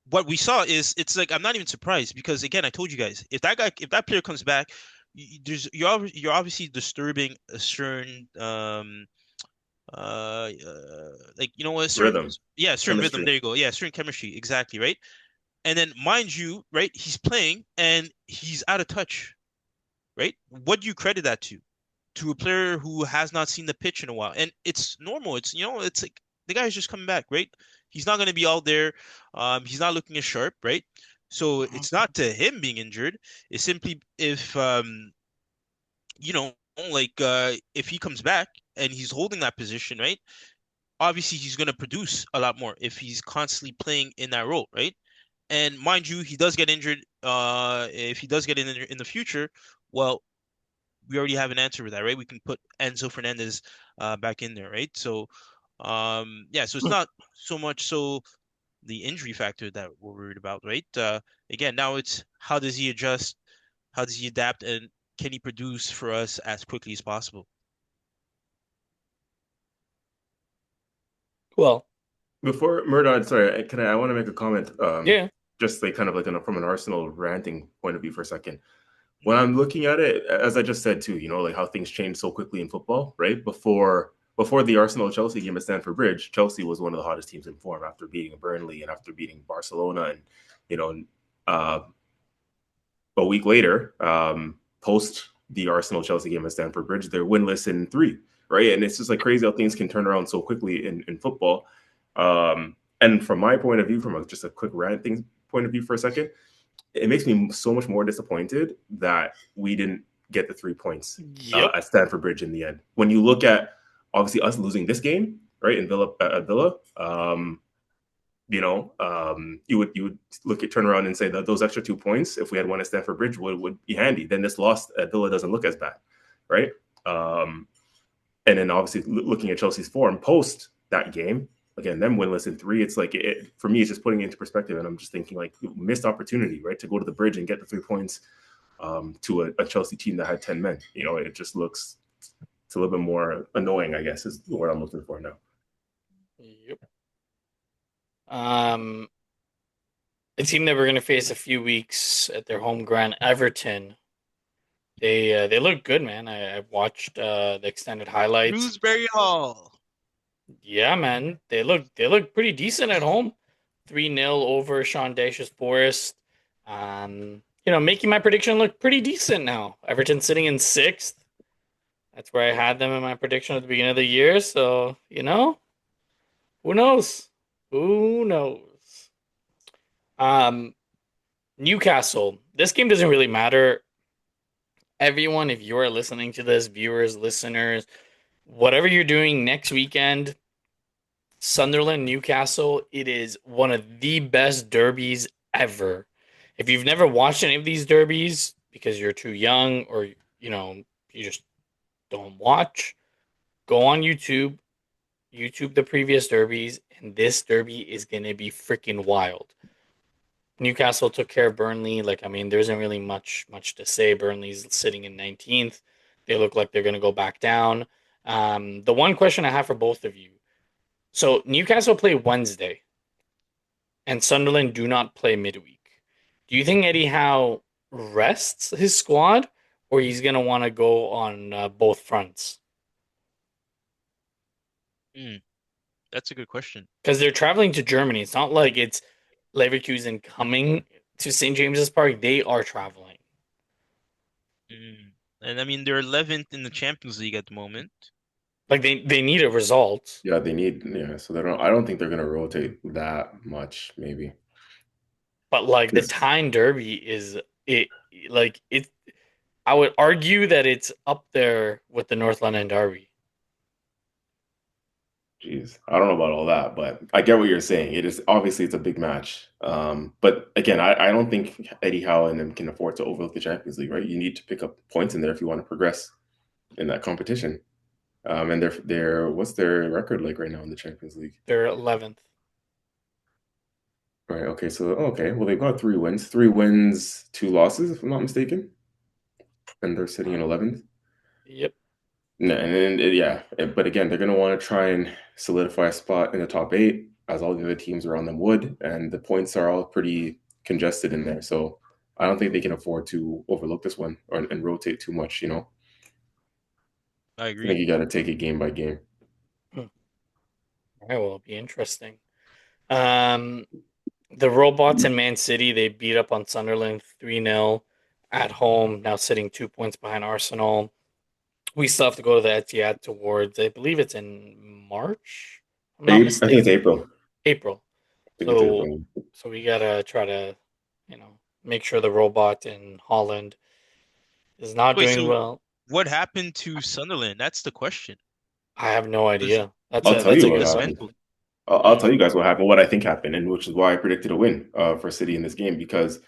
what we saw is it's like I'm not even surprised because again I told you guys if that player comes back, you're obviously disturbing a certain like a certain, Rhythm, yeah, certain rhythm. chemistry. There you go. Yeah, certain chemistry, exactly, right? And then mind you, right, he's playing and he's out of touch, right? What do you credit that to? To a player who has not seen the pitch in a while. And it's normal. It's like the guy's just coming back, right? He's not going to be out there. He's not looking as sharp, right? So it's not to him being injured. It's simply if you know, if he comes back and he's holding that position, right? Obviously he's going to produce a lot more if he's constantly playing in that role, right? And mind you, he does get injured. If he does get in the future, well, we already have an answer for that, right? We can put Enzo Fernandez back in there, right? So, yeah, so it's not so much so the injury factor that we're worried about, right? Again, now it's how does he adjust, how does he adapt, and can he produce for us as quickly as possible? Well, Before Murdoch, sorry, I want to make a comment. Yeah. Just like kind of like from an Arsenal ranting point of view for a second. When I'm looking at it, as I just said too, like how things change so quickly in football, right? Before the Arsenal Chelsea game at Stamford Bridge, Chelsea was one of the hottest teams in form after beating Burnley and after beating Barcelona, and you know, uh, a week later, post the Arsenal Chelsea game at Stamford Bridge, they're winless in 3, right? And it's just like crazy how things can turn around so quickly in football. And from my point of view, from just a quick ranting point of view for a second, it makes me so much more disappointed that we didn't get the 3 points Yep. at Stamford Bridge in the end. When you look at obviously us losing this game, right, in Villa at Villa, you would turn around and say that those extra 2 points, if we had won at Stamford Bridge, would be handy. Then this loss at Villa doesn't look as bad, right? And then obviously looking at Chelsea's form post that game, again, them winless in 3, it's like for me, it's just putting it into perspective, and I'm just thinking like missed opportunity, right, to go to the Bridge and get the 3 points to a Chelsea team that had 10 men. It just looks it's a little bit more annoying, I guess, is the word I'm looking for now. Yep. A team that we're going to face a few weeks at their home ground, Everton. They look good, man. I watched the extended highlights. Shrewsbury Hall. Yeah, man. They look pretty decent at home. 3-0 over Sean Dyche's Forest. Making my prediction look pretty decent now. Everton sitting in 6th. That's where I had them in my prediction at the beginning of the year. So, who knows? Who knows? Newcastle. This game doesn't really matter. Everyone, if you are listening to this, viewers, listeners, whatever you're doing next weekend, Sunderland, Newcastle, it is one of the best derbies ever. If you've never watched any of these derbies because you're too young or, you just don't watch, go on YouTube the previous derbies, and this derby is going to be freaking wild. Newcastle took care of Burnley. There isn't really much to say. Burnley's sitting in 19th. They look like they're going to go back down. The one question I have for both of you. So Newcastle play Wednesday, and Sunderland do not play midweek. Do you think Eddie Howe rests his squad, or he's going to want to go on both fronts? That's a good question. Because they're traveling to Germany. It's not like it's Leverkusen coming to St. James's Park. They are traveling. And I mean, they're 11th in the Champions League at the moment. Like they need a result. Yeah, so I don't think they're gonna rotate that much, maybe. But the Tyne Derby is it. I would argue that it's up there with the North London Derby. Jeez, I don't know about all that, but I get what you're saying. It's a big match. But again, I don't think Eddie Howe and them can afford to overlook the Champions League, right? You need to pick up points in there if you want to progress in that competition. And they're what's their record like right now in the Champions League? They're 11th. Right. Okay. Well, they've got 3 wins. 3 wins, 2 losses, if I'm not mistaken. And they're sitting in 11th. Yep. No, but again, they're going to want to try and solidify a spot in the top 8, as all the other teams around them would, and the points are all pretty congested in there. So I don't think they can afford to overlook this one and rotate too much. I agree. I think you got to take it game by game. All right, well, it'll be interesting. The Robots in Man City, they beat up on Sunderland 3-0 at home, now sitting 2 points behind Arsenal. We still have to go to the Etihad towards, I believe it's in March? I think it's April. April. So we got to try to, make sure the Robot in Holland is not doing well. What happened to Sunderland? That's the question. I have no idea. I'll tell you what happened. I'll tell you guys what happened, what I think happened, and which is why I predicted a win for City in this game, because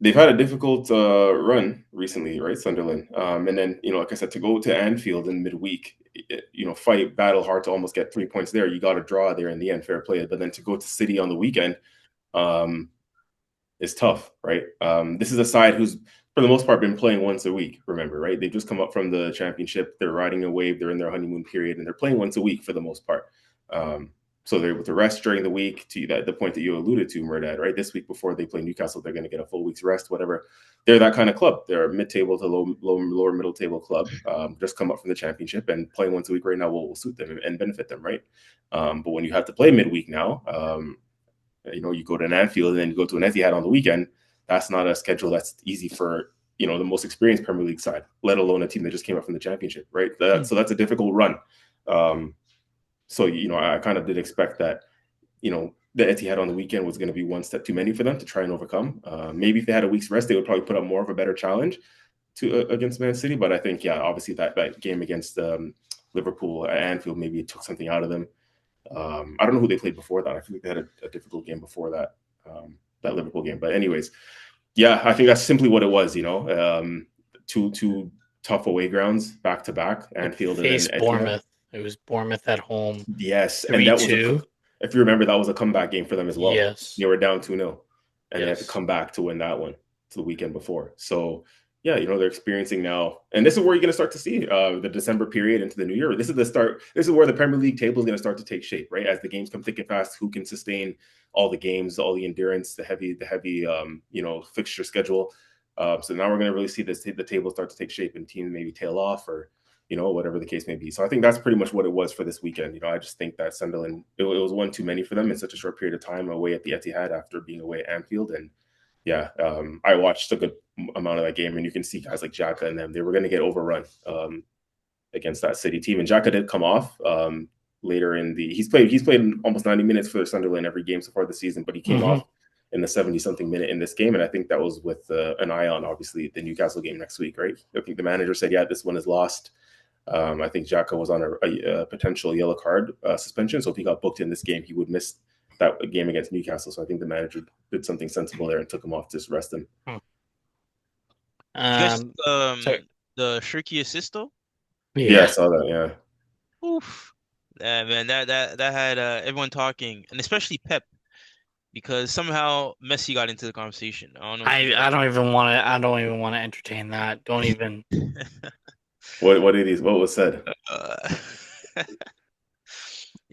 they've had a difficult run recently, right, Sunderland? And then, like I said, to go to Anfield in midweek, fight, battle hard to almost get 3 points there. You got to draw there in the end, fair play. But then to go to City on the weekend is tough, right? This is a side who's, for the most part, been playing once a week, remember, right? They've just come up from the championship. They're riding a wave. They're in their honeymoon period, and they're playing once a week for the most part. So they're able to rest during the week. To the point that you alluded to, Murdad, right? This week before they play Newcastle, they're going to get a full week's rest, whatever. They're that kind of club. They're a mid-table to lower middle table club. Just come up from the championship, and playing once a week right now will suit them and benefit them, right? But when you have to play midweek now, you go to an Anfield and then you go to an Etihad on the weekend. That's not a schedule that's easy for the most experienced Premier League side, let alone a team that just came up from the championship, right? So that's a difficult run. So I kind of did expect that, the Etihad on the weekend was going to be one step too many for them to try and overcome. Maybe if they had a week's rest, they would probably put up more of a better challenge against Man City. But I think, obviously that game against Liverpool at Anfield, maybe it took something out of them. I don't know who they played before that. I think they had a difficult game before that, that Liverpool game. But anyways, I think that's simply what it was. Two tough away grounds back to back, Anfield and then Bournemouth. It was Bournemouth at home. Yes, 3-2. And that was if you remember, that was a comeback game for them as well. Yes, they were down 2-0, and they had to come back to win that one to the weekend before. So they're experiencing now, and this is where you're going to start to see the December period into the new year. This is the start. This is where the Premier League table is going to start to take shape, right? As the games come thick and fast, who can sustain all the games, all the endurance, the heavy fixture schedule. So now we're going to really see the table start to take shape, and teams maybe tail off or whatever the case may be. So I think that's pretty much what it was for this weekend. I just think that Sunderland, it was one too many for them in such a short period of time away at the Etihad after being away at Anfield. And I watched a good amount of that game, and you can see guys like Xhaka and them, they were going to get overrun against that City team. And Xhaka did come off later in he's played almost 90 minutes for Sunderland every game so far this season, but he came off in the 70-something minute in this game. And I think that was with an eye on, obviously, the Newcastle game next week, right? I think the manager said, this one is lost. I think Xhaka was on a potential yellow card suspension. So if he got booked in this game, he would miss that game against Newcastle. So I think the manager did something sensible there and took him off to just rest him. You guys, the Shirky assist though? Yeah, I saw that. Yeah. Oof. Yeah, man, that had everyone talking, and especially Pep, because somehow Messi got into the conversation. I don't know. I don't even want to. I don't even want to entertain that. Don't even. What was said?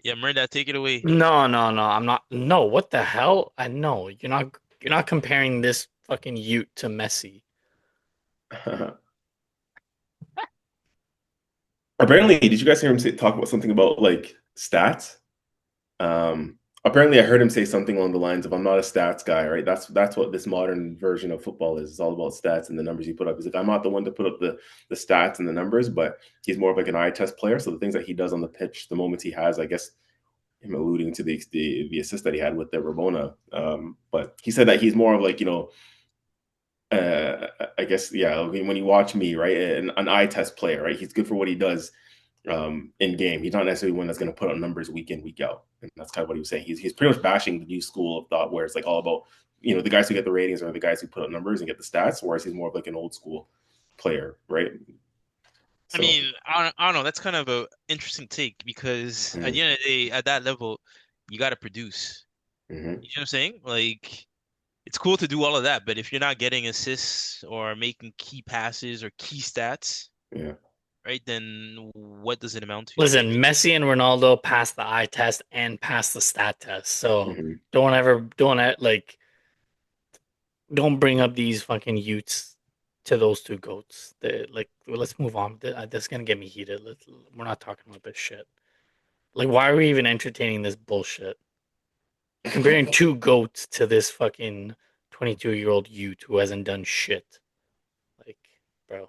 Yeah, Murda, take it away. No, I'm not. No, what the hell? I know you're not comparing this fucking Ute to Messi. Apparently, did you guys hear him talk about something about like stats? Apparently, I heard him say something along the lines of, "I'm not a stats guy," right? That's what this modern version of football is. It's all about stats and the numbers you put up. He's like, I'm not the one to put up the stats and the numbers, but he's more of like an eye test player. So the things that he does on the pitch, the moments he has, I guess, him alluding to the assist that he had with the Ramona. But he said that he's more of like, I guess, when you watch me, right, an eye test player, right? He's good for what he does in game. He's not necessarily one that's going to put up numbers week in, week out. And that's kind of what he was saying. He's pretty much bashing the new school of thought where it's like all about, the guys who get the ratings are the guys who put up numbers and get the stats, whereas he's more of like an old school player, right? So, I mean, I don't know. That's kind of an interesting take because at the end of the day, at that level, you got to produce. You know what I'm saying? Like, it's cool to do all of that, but if you're not getting assists or making key passes or key stats, right, then what does it amount to? Listen, Messi and Ronaldo passed the eye test and passed the stat test, so don't bring up these fucking Utes to those two goats. Let's move on. That's gonna get me heated. We're not talking about this shit. Like, why are we even entertaining this bullshit? Comparing two goats to this fucking 22-year-old Ute who hasn't done shit. Like, bro.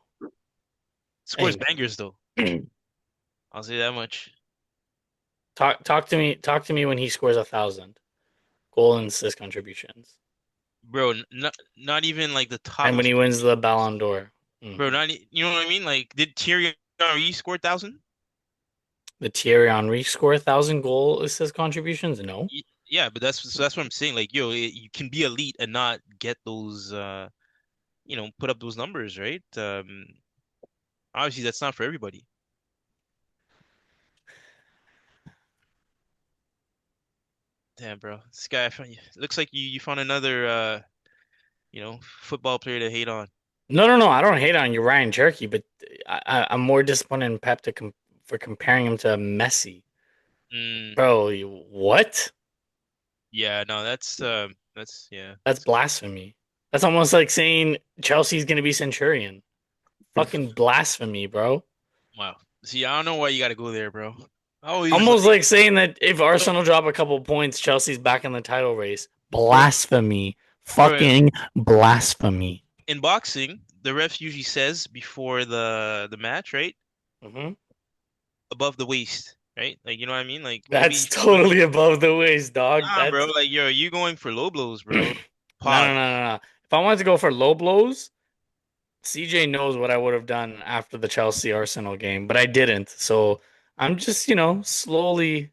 Scores bangers though. I'll say that much. Talk to me when he scores 1,000 goal and assist contributions. Bro, not even like the top. And when he wins the Ballon d'Or. Bro, you know what I mean? Like, did Thierry Henry score 1,000? The Thierry Henry score 1,000 goal assist contributions? No. Yeah, but that's what I'm saying. Like, you can be elite and not get those, put up those numbers, right? Obviously, that's not for everybody. Damn, bro, this guy looks like you found another, football player to hate on. No, I don't hate on you, Ryan Cherky, but I'm more disappointed in Pep for comparing him to Messi. Mm, Bro, what? yeah, no, that's yeah. That's blasphemy. That's almost like saying Chelsea's gonna be Centurion. Fucking blasphemy, bro. Wow. See, I don't know why you got to go there, bro. I always Almost like, like saying that if no, Arsenal drop a couple points, Chelsea's back in the title race. bro, Blasphemy. bro. Fucking blasphemy. In boxing, the ref usually says before the match, right? Hmm. Above the waist, right? Like, you know what I mean? Like That's maybe like, totally above the waist, dog. nah, bro. That's Like, yo, you going for low blows, no, bro? no, no, Pause. no. If I wanted to go for low blows, CJ knows what I would have done after the Chelsea Arsenal game, but I didn't. So I'm just, slowly, I'm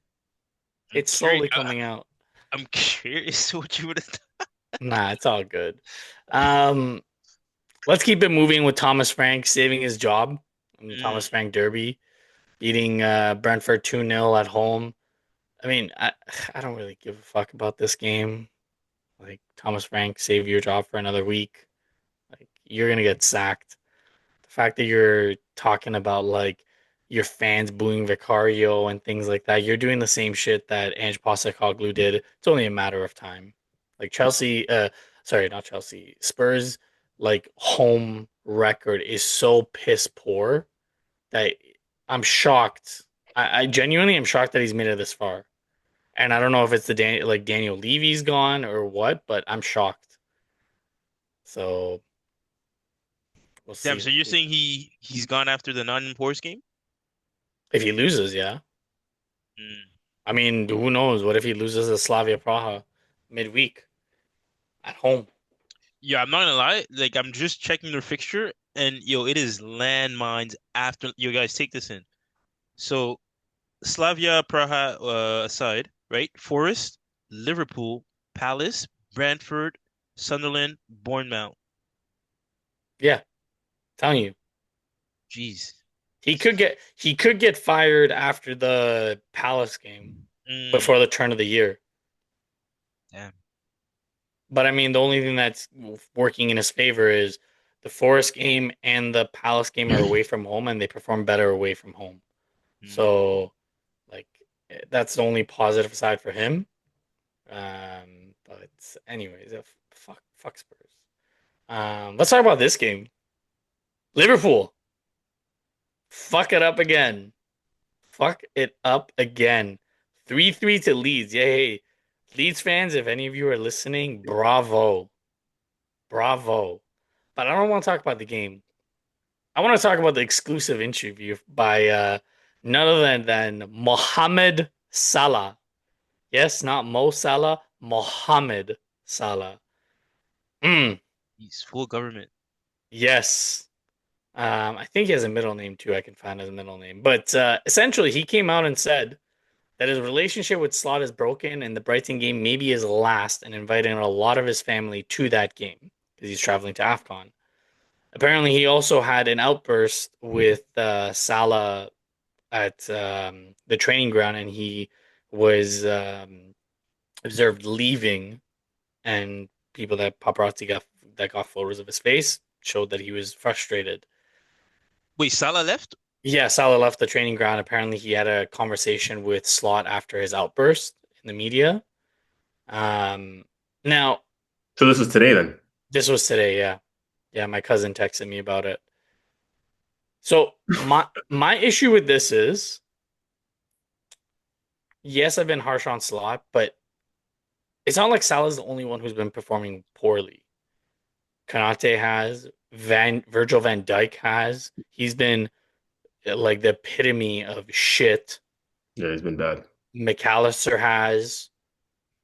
it's curious. slowly coming out. I'm curious what you would have done. Nah, it's all good. Um, let's keep it moving with Thomas Frank saving his job in the Mm, Thomas Frank Derby, beating Brentford 2-0 at home. I mean, I don't really give a fuck about this game. Like, Thomas Frank, save your job for another week. Like, you're gonna get sacked. The fact that you're talking about like your fans booing Vicario and things like that, you're doing the same shit that Ange Postecoglou did. It's only a matter of time. Like Chelsea, sorry, not Chelsea, Spurs, like home record is so piss poor that I'm shocked. I genuinely am shocked that he's made it this far. And I don't know if it's like Daniel Levy's gone or what, but I'm shocked. So we'll damn. see. So you're saying he's gone after the Nottingham Forest game? If he loses, yeah. Mm. I mean, who knows? What if he loses to Slavia Praha midweek at home? Yeah, I'm not gonna lie. Like, I'm just checking their fixture, and yo, it is landmines after. You guys take this in. So Slavia Praha aside, right? Forest, Liverpool, Palace, Brentford, Sunderland, Bournemouth. Yeah, telling you, Jeez. he could get fired after the Palace game Mm, before the turn of the year. damn. But I mean, the only thing that's working in his favor is the Forest game and the Palace game are away from home, and they perform better away from home. Mm. So, like, that's the only positive side for him. But anyways, fuck Spurs. Let's talk about this game. Liverpool, fuck it up again. Fuck it up again. 3-3 to Leeds. Yay. Leeds fans, if any of you are listening, bravo. Bravo. But I don't want to talk about the game. I want to talk about the exclusive interview by none other than Mohamed Salah. Yes, not Mo Salah, Mohamed Salah. Mm, He's full government. yes. I think he has a middle name too. I can find his middle name. But essentially, he came out and said that his relationship with Slot is broken and the Brighton game may be his last, and inviting a lot of his family to that game because he's traveling to AFCON. Apparently, he also had an outburst with Salah at the training ground, and he was observed leaving, and people that paparazzi got photos of his face showed that he was frustrated. Wait, Salah left? Yeah, Salah left the training ground. Apparently, he had a conversation with Slot after his outburst in the media. Um, now So this is today then. this was today. Yeah, yeah. My cousin texted me about it. So my issue with this is, yes, I've been harsh on Slot, but it's not like Salah's the only one who's been performing poorly. Kanate has, Virgil van Dijk has. He's been like the epitome of shit. Yeah, he's been bad. McAllister has,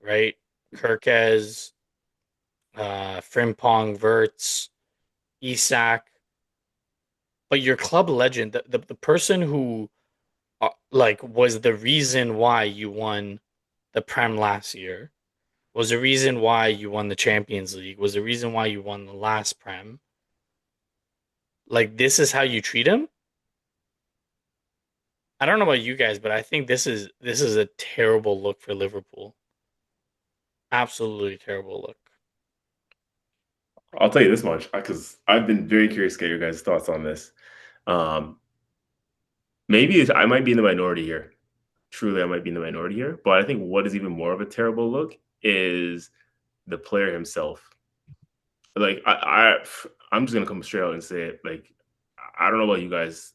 right? Kirkez, Frimpong, Verts, Isak. But your club legend, the person who like was the reason why you won the Prem last year, was the reason why you won the Champions League, was the reason why you won the last Prem. Like, this is how you treat him? I don't know about you guys, but I think this is a terrible look for Liverpool. Absolutely terrible look. I'll tell you this much because I've been very curious to get your guys' thoughts on this. Maybe I might be in the minority here. truly I might be in the minority here, but I think what is even more of a terrible look is the player himself. Like I'm just gonna come straight out and say it. Like I don't know about you guys.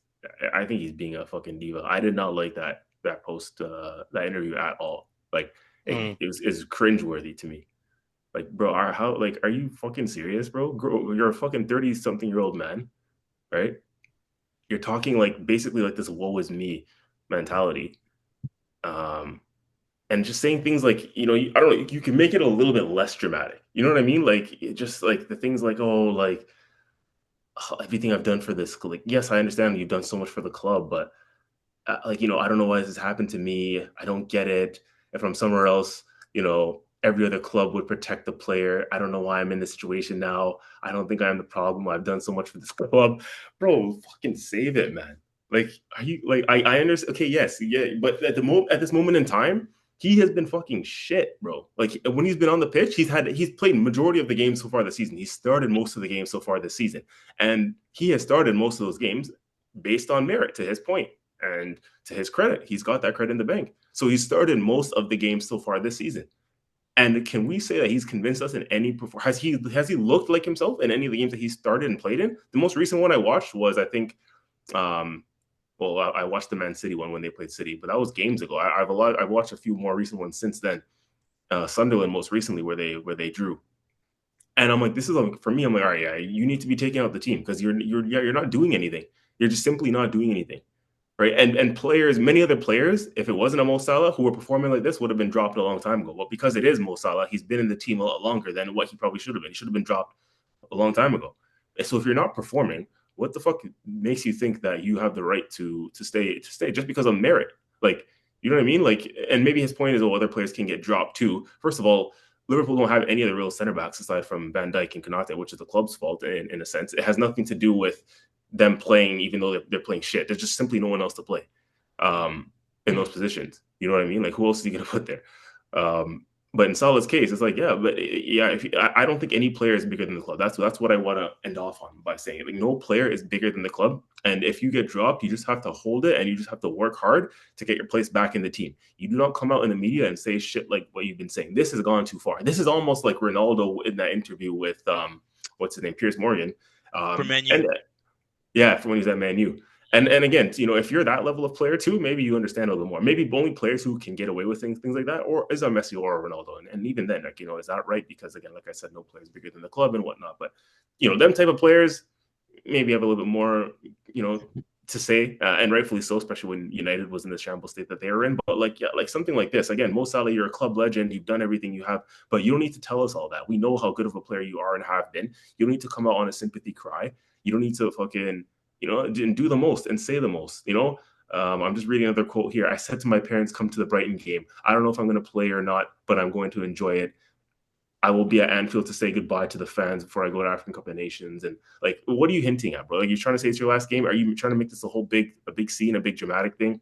I think he's being a fucking diva. I did not like that post that interview at all. Like Mm. it's cringeworthy to me. Like, bro, are you fucking serious, bro? You're a fucking 30 something year old man, right? You're talking like basically like this woe is me mentality. Um, and just saying things like, I don't know, you can make it a little bit less dramatic. You know what I mean? Like, just like the things like, oh, like, oh, everything I've done for this, like, yes, I understand you've done so much for the club, but like, I don't know why this has happened to me. I don't get it. If I'm somewhere else, every other club would protect the player. I don't know why I'm in this situation now. I don't think I'm the problem. I've done so much for this club. Bro, fucking save it, man. Like, are you like I understand, okay, yes, yeah, but at this moment in time, he has been fucking shit, bro. Like when he's been on the pitch, he's played majority of the games so far this season. He's started most of the games so far this season. And he has started most of those games based on merit, to his point. And to his credit, he's got that credit in the bank. So he started most of the games so far this season. And can we say that he's convinced us in any has he looked like himself in any of the games that he started and played in? The most recent one I watched was, I think, I watched the Man City one when they played City, but that was games ago. I've watched a few more recent ones since then. Sunderland most recently, where they drew. And I'm like, this is for me. I'm like, all right, yeah, you need to be taking out the team because you're not doing anything. You're just simply not doing anything. Right. And players, many other players, if it wasn't a Mo Salah who were performing like this, would have been dropped a long time ago. But because it is Mo Salah, he's been in the team a lot longer than what he probably should have been. He should have been dropped a long time ago. And so if you're not performing, what the fuck makes you think that you have the right to stay just because of merit? Like, you know what I mean? Like, and maybe his point is, oh, other players can get dropped too. First of all, Liverpool don't have any other real center backs aside from Van Dijk and Konate, which is the club's fault in a sense. It has nothing to do with them playing, even though they're playing shit. There's just simply no one else to play in those positions. You know what I mean? Like, who else are you going to put there? But in Salah's case, it's like, yeah, but yeah, I don't think any player is bigger than the club. That's what I want to end off on by saying it. Like, no player is bigger than the club. And if you get dropped, you just have to hold it and you just have to work hard to get your place back in the team. You do not come out in the media and say shit like what you've been saying. This has gone too far. This is almost like Ronaldo in that interview with what's his name, Piers Morgan. For Man U. Yeah, for when he's at Man U. And again, if you're that level of player too, maybe you understand a little more. Maybe only players who can get away with things like that, or is a Messi or a Ronaldo. And even then, like, is that right? Because again, like I said, no player is bigger than the club and whatnot. But them type of players maybe have a little bit more, to say, and rightfully so, especially when United was in the shambles state that they were in. But like, yeah, like something like this, again, Mo Salah, you're a club legend, you've done everything you have, but you don't need to tell us all that. We know how good of a player you are and have been. You don't need to come out on a sympathy cry. You don't need to fucking, and do the most and say the most, I'm just reading another quote here. I said to my parents, come to the Brighton game. I don't know if I'm going to play or not, but I'm going to enjoy it. I will be at Anfield to say goodbye to the fans before I go to African Cup of Nations. And like, what are you hinting at, bro? Like, you're trying to say it's your last game? Are you trying to make this a big scene, a big dramatic thing?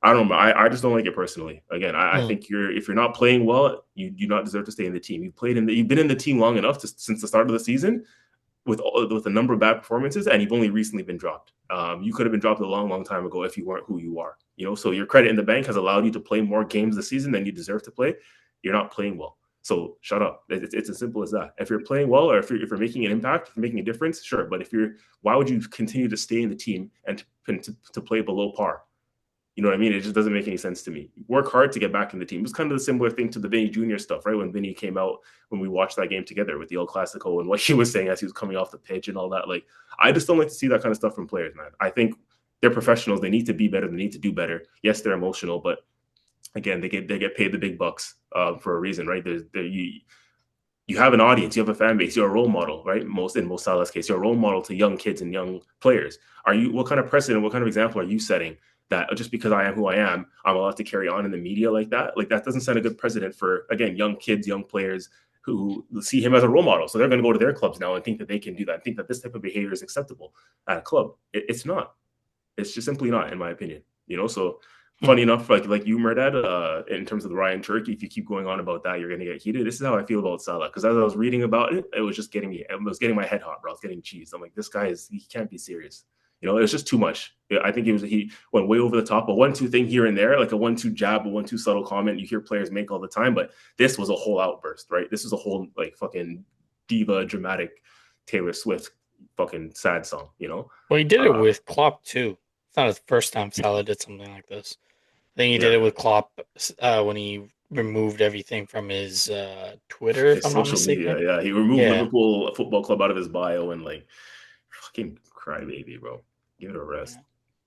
I don't know. I just don't like it personally. Again, I think if you're not playing well, you do not deserve to stay in the team. You've been in the team long enough since the start of the season with a number of bad performances, and you've only recently been dropped. You could have been dropped a long time ago if you weren't who you are. So your credit in the bank has allowed you to play more games this season than you deserve to play. You're not playing well. So shut up. It's as simple as that. If you're playing well, or if you're making an impact, if you're making a difference, sure. But why would you continue to stay in the team and to play below par? You know what I mean? It just doesn't make any sense to me. Work hard to get back in the team. It was kind of the similar thing to the Vinny Jr. stuff, right? When Vinny came out, when we watched that game together with the El Clasico and what he was saying as he was coming off the pitch and all that. Like, I just don't like to see that kind of stuff from players, man. I think they're professionals. They need to be better. They need to do better. Yes, they're emotional, but again, they get paid the big bucks for a reason, right? You have an audience, you have a fan base, you're a role model, right? In Mo Salah's case, you're a role model to young kids and young players. What kind of precedent, what kind of example are you setting that just because I am who I am, I'm allowed to carry on in the media like that? Like, that doesn't set a good precedent for, again, young kids, young players who see him as a role model. So they're going to go to their clubs now and think that they can do that, and think that this type of behavior is acceptable at a club. It's not. It's just simply not, in my opinion. So funny enough, like you, Merdad, in terms of the Ryan Turkey, if you keep going on about that, you're going to get heated. This is how I feel about Salah, because as I was reading about it, it was just getting my head hot, bro. I was getting cheesed. I'm like, this guy he can't be serious. It was just too much. I think he went way over the top. A 1-2 thing here and there, like a 1-2 jab, a 1-2 subtle comment, you hear players make all the time. But this was a whole outburst, right? This was a whole like fucking diva, dramatic Taylor Swift fucking sad song. Well, he did it with Klopp too. It's not his first time Salah did something like this. I think he did Yeah. it with Klopp when he removed everything from his Twitter, if His I'm not social media, mistaken. yeah. He removed Yeah. Liverpool Football Club out of his bio and like fucking crybaby, bro. Give it a rest. Yeah.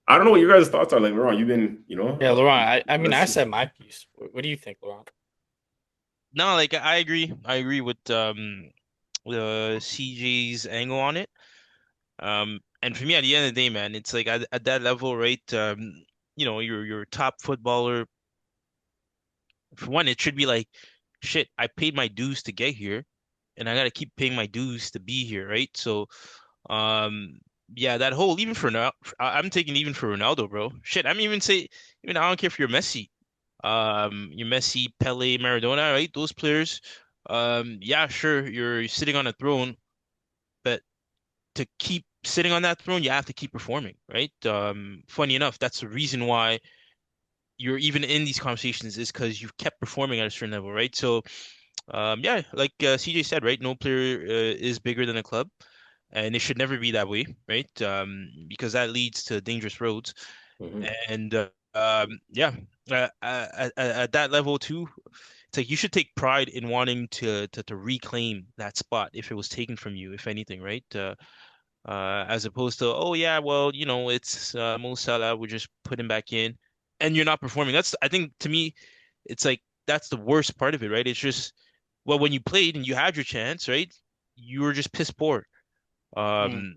I don't know what your guys' thoughts are. Like, Laurent, you've been, Yeah, Laurent. I mean, I let's see. said my piece. What do you think, Laurent? No, like I agree. I agree with CJ's angle on it. And for me, at the end of the day, man, it's like at that level, right? You're a top footballer. For one, it should be like, shit, I paid my dues to get here, and I gotta keep paying my dues to be here, right? So, yeah, that whole even for now, I'm taking even for Ronaldo, bro. Shit, I'm even say even I don't care if you're Messi, you're Messi, Pele, Maradona, right? Those players, yeah, sure, you're sitting on a throne, but to keep sitting on that throne, you have to keep performing, right? Funny enough, that's the reason why you're even in these conversations is because you've kept performing at a certain level, right? So, yeah, like CJ said, right? No player is bigger than a club, and it should never be that way, right? Because that leads to dangerous roads. Mhm. And yeah, at that level too, it's like you should take pride in wanting to reclaim that spot if it was taken from you, if anything, right? As opposed to, oh yeah, well, it's Mo Salah, we just put him back in, and you're not performing. That's, I think, to me, it's like that's the worst part of it, right? It's just, well, when you played and you had your chance, right? You were just piss poor. Mm. Um,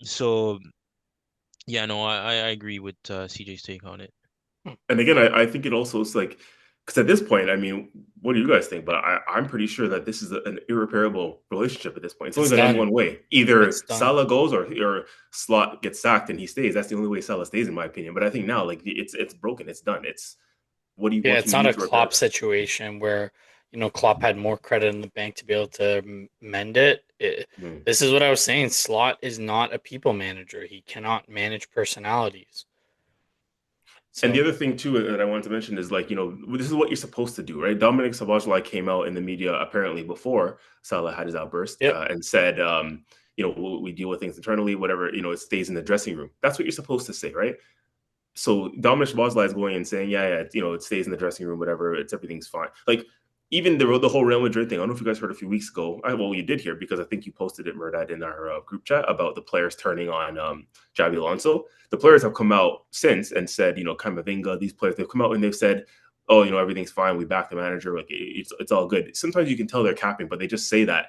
so yeah, no, I agree with CJ's take on it. Hmm. And again, I think it also is like, because at this point, I mean, what do you guys think? But I'm pretty sure that this is an irreparable relationship at this point. It's only It's going to end done. one way. It's Either done. Salah goes or Slot gets sacked and he stays. That's the only way Salah stays, in my opinion. But I think now, like, it's broken. It's done. It's Yeah, what it's can you not do a to repair Klopp this? situation where, Klopp had more credit in the bank to be able to mend it. Mm. This is what I was saying. Slot is not a people manager. He cannot manage personalities. And the So, other thing too that I wanted to mention is like, this is what you're supposed to do, right? Dominic Szoboszlai came out in the media apparently before Salah had his outburst yep. and said, we deal with things internally, whatever, it stays in the dressing room. That's what you're supposed to say, right? So Dominic Szoboszlai is going and saying, yeah, it stays in the dressing room, whatever, everything's fine. Like even the whole Real Madrid thing. I don't know if you guys heard a few weeks ago. Well, you did hear because I think you posted it, Murdad, in our group chat about the players turning on Xabi Alonso. The players have come out since and said, Camavinga, these players, they've come out and they've said, oh, everything's fine. We back the manager. Like it's all good. Sometimes you can tell they're capping, but they just say that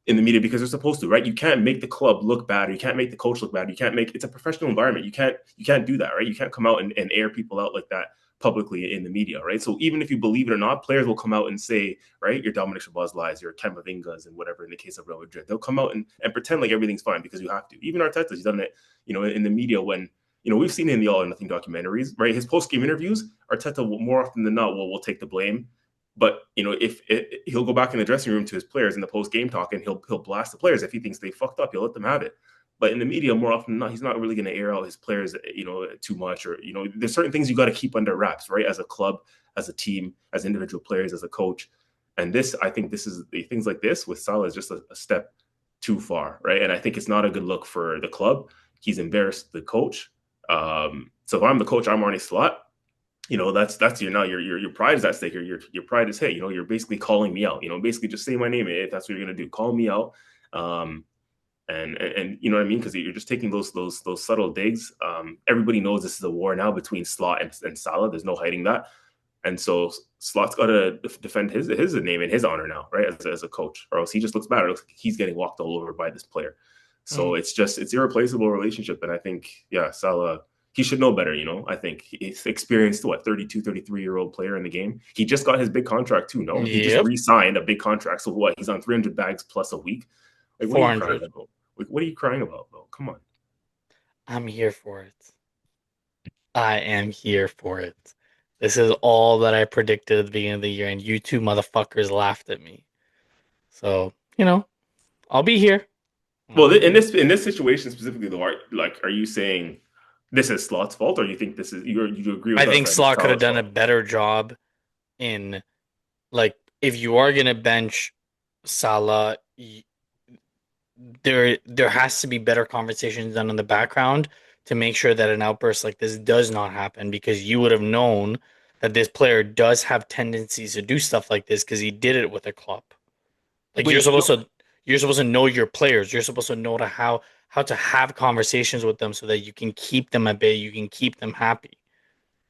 in the media because they're supposed to, right? You can't make the club look bad, or you can't make the coach look bad. You can't make it's a professional environment. You can't do that, right? You can't come out and air people out like that publicly in the media, right? So even if you believe it or not, players will come out and say, right, your Dominic Szoboszlai's, your Camavingas, and whatever in the case of Real Madrid. They'll come out and pretend like everything's fine because you have to. Even Arteta's done it, in the media when we've seen it in the All or Nothing documentaries, right? His post game interviews, Arteta will more often than not will take the blame. But if he'll go back in the dressing room to his players in the post game talk and he'll blast the players if he thinks they fucked up. He'll let them have it. But in the media, more often than not, he's not really going to air out his players, too much. Or there's certain things you got to keep under wraps, right? As a club, as a team, as individual players, as a coach. And I think this is things like this with Salah is just a step too far, right? And I think it's not a good look for the club. He's embarrassed the coach. So if I'm the coach, I'm Arne Slot. That's your pride is at stake here. Your pride is, hey, you're basically calling me out. Basically just say my name if that's what you're gonna do. Call me out. And you know what I mean? Because you're just taking those subtle digs. Everybody knows this is a war now between Slot and Salah. There's no hiding that. And so Slot's got to defend his name and his honor now, right? As a coach, or else he just looks bad. It looks like he's getting walked all over by this player. So Mm. it's irreplaceable relationship. And I think, yeah, Salah, he should know better. I think he's experienced, 32, 33-year-old player in the game. He just got his big contract too. No, he just Yep. re-signed a big contract. So what? He's on 300 bags plus a week. Like, what are you crying 400. about? Like, what are you crying about, though? Come on. I'm here for it. I am here for it. This is all that I predicted at the beginning of the year, and you two motherfuckers laughed at me. So, I'll be here. Well, in this situation specifically, though, are you saying this is Slot's fault, or you think this is you agree I with us think that it's Slot could have Salah's done a fault? better job in, like, if you are gonna bench Salah, there has to be better conversations done in the background to make sure that an outburst like this does not happen, because you would have known that this player does have tendencies to do stuff like this because he did it with a club. Like, Wait, you're supposed to know your players. You're supposed to know how to have conversations with them so that you can keep them at bay, you can keep them happy.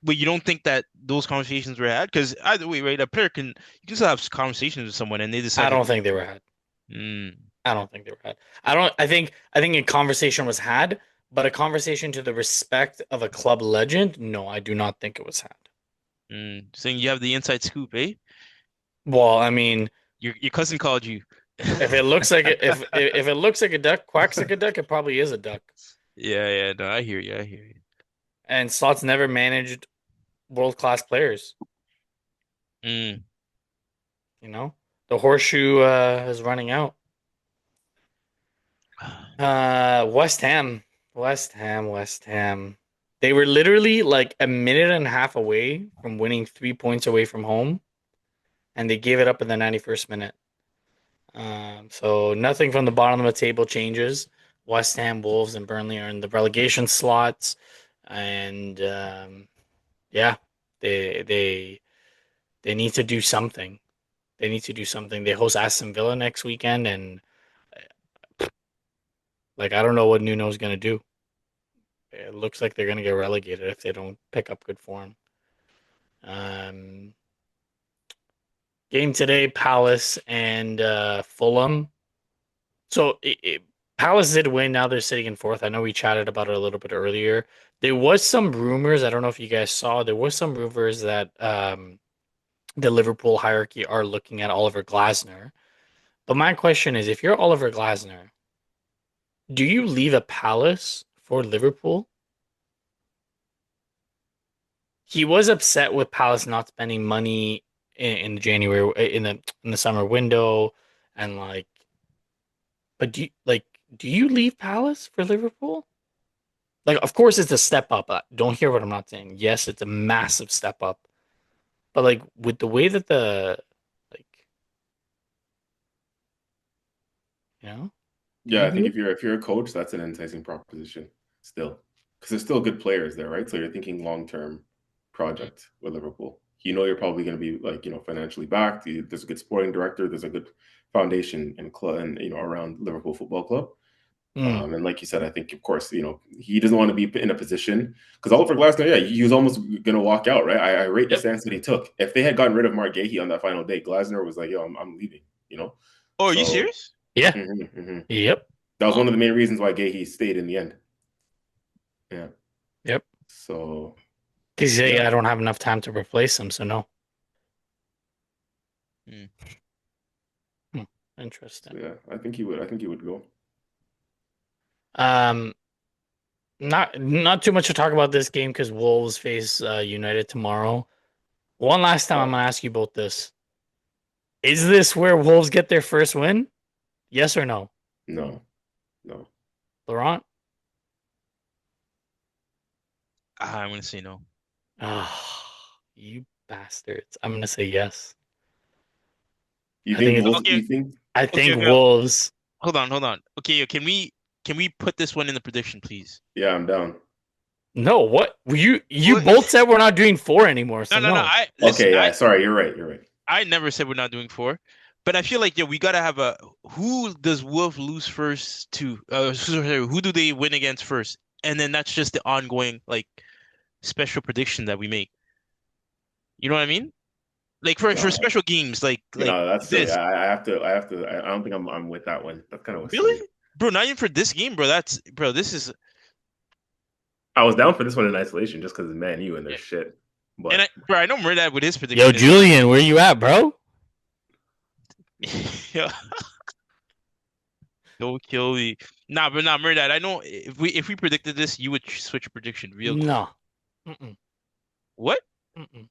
you don't think that those conversations were had? Because either way, right, a player can you can still have conversations with someone and they I decide to don't leave. think they were had. Mm, I don't think they were had. I don't. I think a conversation was had, but a conversation to the respect of a club legend, no, I do not think it was had. saying you have the inside scoop, eh? Well, I mean, Your cousin called you. if it looks like if it looks like a duck, quacks like a duck, it probably is a duck. Yeah, yeah, no, I hear you, I hear you. And Slots never managed world class players. Mm. You know, the horseshoe is running out. West Ham, West Ham. They were literally like a minute and a half away from winning 3 points away from home, and they gave it up in the 91st minute. So nothing from the bottom of the table changes. West Ham, Wolves, and Burnley are in the relegation slots, and yeah, they they need to do something. They need to do something. They host Aston Villa next weekend, and like, I don't know what Nuno's gonna do. It looks like they're gonna get relegated if they don't pick up good form. Um, Game today, Palace and Fulham. So Palace did win. Now they're sitting in fourth. I know we chatted about it a little bit earlier. There was some rumors. I don't know if you guys saw. There was some rumors that the Liverpool hierarchy are looking at Oliver Glasner. But my question is, if you're Oliver Glasner, do you leave a Palace for Liverpool? He was upset with Palace not spending money in January in the summer window, and like, but do you leave Palace for Liverpool? Like, of course, it's a step up. Don't hear what I'm not saying. Yes, it's a massive step up, but like, with the way that like, you know, do Yeah, you I think do if you're a coach, that's an enticing proposition still, because there's still good players there, right? So you're thinking long term Mm. project with Liverpool. You know, you're probably going to be like financially backed. There's a good sporting director. There's a good foundation and club, and around Liverpool Football Club. it? And like you said, I think of course he doesn't want to be in a position because Oliver Glasner, yeah, he was almost going to walk out, right? I rate the Yep. stance that he took. If they had gotten rid of Mark Gahey on that final day, Glasner was like, "Yo, I'm leaving," you know. Oh, are you So serious? Yeah. mhm, mhm. Yep. That was Oh, one of the main reasons why Gahey stayed in the end. Yeah. Yep. So Because yeah, I don't have enough time to replace him, so no. mm. Hmm. Interesting. yeah, I think he would. I think he would go. Um, not too much to talk about this game because Wolves face United tomorrow. One last time, I'm Oh gonna ask you both this: is this where Wolves get their first win? Yes or no, no, no. Laurent? I'm gonna say no. Oh, you bastards! I'm gonna say yes. You I think think it's. Wolves? Okay, You think? I okay, think okay. Wolves. Hold on. Okay, can we put this one in the prediction, please? Yeah, I'm down. No, what you Well, both said we're not doing four anymore, so no. no. I listen. Okay, yeah. Sorry, you're right. You're right. I never said we're not doing four, but I feel like we gotta have a who does Wolf lose first to? Sorry, who do they win against first? And then that's just the ongoing like special prediction that we make. You know what I mean? Like for No, special games, like no, that's silly. this. I have to. I have to. I don't think I'm with that one. That's kind of silly. Really? Bro, not even for this game, bro. This is I was down for this one in isolation just because it's Man U and their yeah. shit. And But I know Murdad with his Yo, prediction is Julian, where you at, bro? yeah, don't kill me. Nah, but nah, Murdad, I know if we predicted this, you would switch your prediction real quick. No. Mm-mm. What? Mm-mm.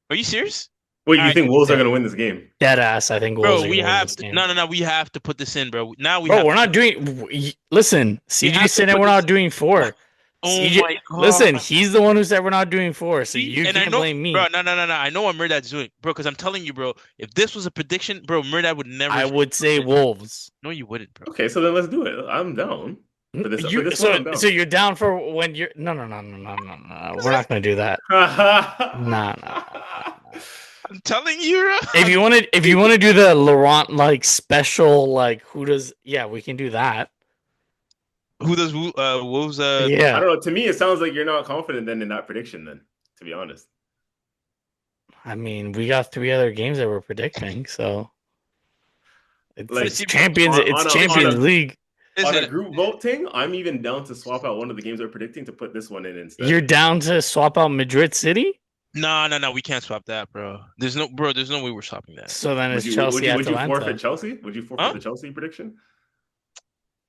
Are you serious? Wait, All you right, think Wolves are going to win this game? Dead ass. I think Wolves bro. are We gonna win have this to. game. No. We have to put this in, bro. Now we Bro, have we're to. not doing. Listen, We CJ have to said that put we're this. not doing four. Oh CJ, my listen, god. he's the one who said we're not doing four, so See, you and I can't know, blame bro. me. No. I know what Murdad's doing, bro. Because I'm telling you, bro. If this was a prediction, bro, Murdad would never. I would say Wolves. No, you wouldn't, bro. Okay, so then let's do it. I'm down for this. For You this one, so I'm down. so you're down for when you're no. We're not gonna do that. No. I'm telling you, bro. If you want to do the Laurent like special like who does we can do that. Who does Wolves? I Yeah. don't know. To me, it sounds like you're not confident then in that prediction. Then, to be honest, I mean, we got three other games that we're predicting, so like it's Listen, bro. Champions it's on Champions a League. Listen. group vote thing, I'm even down to swap out one of the games we're predicting to put this one in instead. You're down to swap out Madrid City? No. We can't swap that, bro. There's no, bro. There's no way we're swapping that. So then it's Would Chelsea you forfeit Atalanta. Chelsea? Would you forfeit Huh? the Chelsea prediction?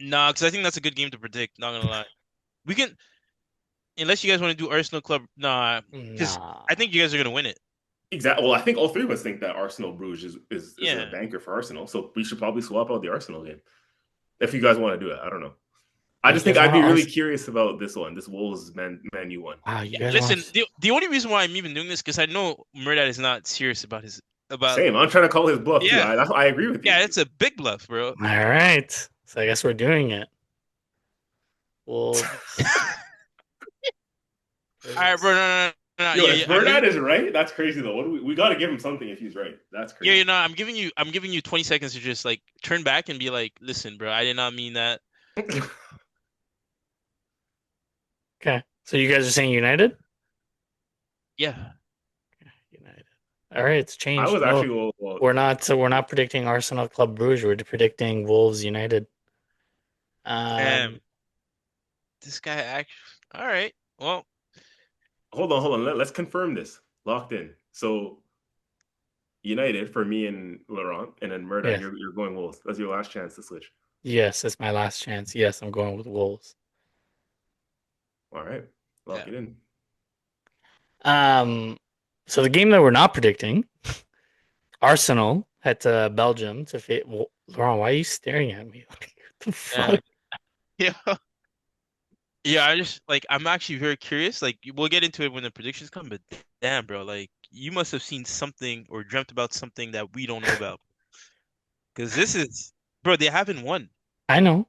Nah, because I think that's a good game to predict. Not gonna lie. We can, unless you guys want to do Arsenal Club. Nah, because Nah. I think you guys are gonna win it. Exactly. Well, I think all three of us think that Arsenal Bruges is a Yeah. banker for Arsenal. So we should probably swap out the Arsenal game if you guys want to do it. I don't know. I just think I'd be really curious about this one, this Wolves Man U one. Wow, you guys Listen, the only reason why I'm even doing this because I know Murad is not serious about Same. I'm trying to call his bluff too. Yeah. I agree with you. Yeah, it's a big bluff, bro. All right. So I guess we're doing it. Well, All right, bro. No. Yo, if Bernard is right, that's crazy though. What do we got to give him something if he's right. That's crazy. Yeah, you know, I'm giving you 20 seconds to just like turn back and be like, listen, bro, I did not mean that. okay. So you guys are saying United? Yeah. United. All right, it's changed. I was actually we're not predicting Arsenal Club Bruges. We're predicting Wolves United. Damn. This guy actually. All right. Well, hold on. Let's confirm this. Locked in. So United for me and Laurent, and then Murda, Yes. you're going Wolves. That's your last chance to switch. Yes, it's my last chance. Yes, I'm going with Wolves. All right, lock it in. So the game that we're not predicting, Arsenal head to Belgium to face. Laurent, why are you staring at me? What the fuck? yeah. Yeah, I'm actually very curious. Like, we'll get into it when the predictions come, but damn, bro, like, you must have seen something or dreamt about something that we don't know about. Because this is, bro, they haven't won. I know.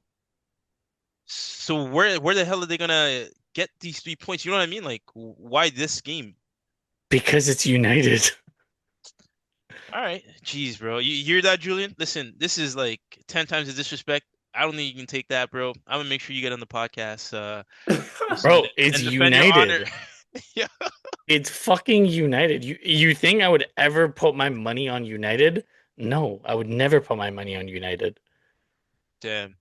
So where the hell are they gonna get these 3 points? You know what I mean? Like, why this game? Because it's United. All right, jeez, bro. You hear that, Julian? Listen, this is like 10 times the disrespect. I don't think you can take that, bro. I'm gonna make sure you get on the podcast. Bro, it's and defend your honor. United. Yeah. It's fucking United. You think I would ever put my money on United? No, I would never put my money on United. Damn.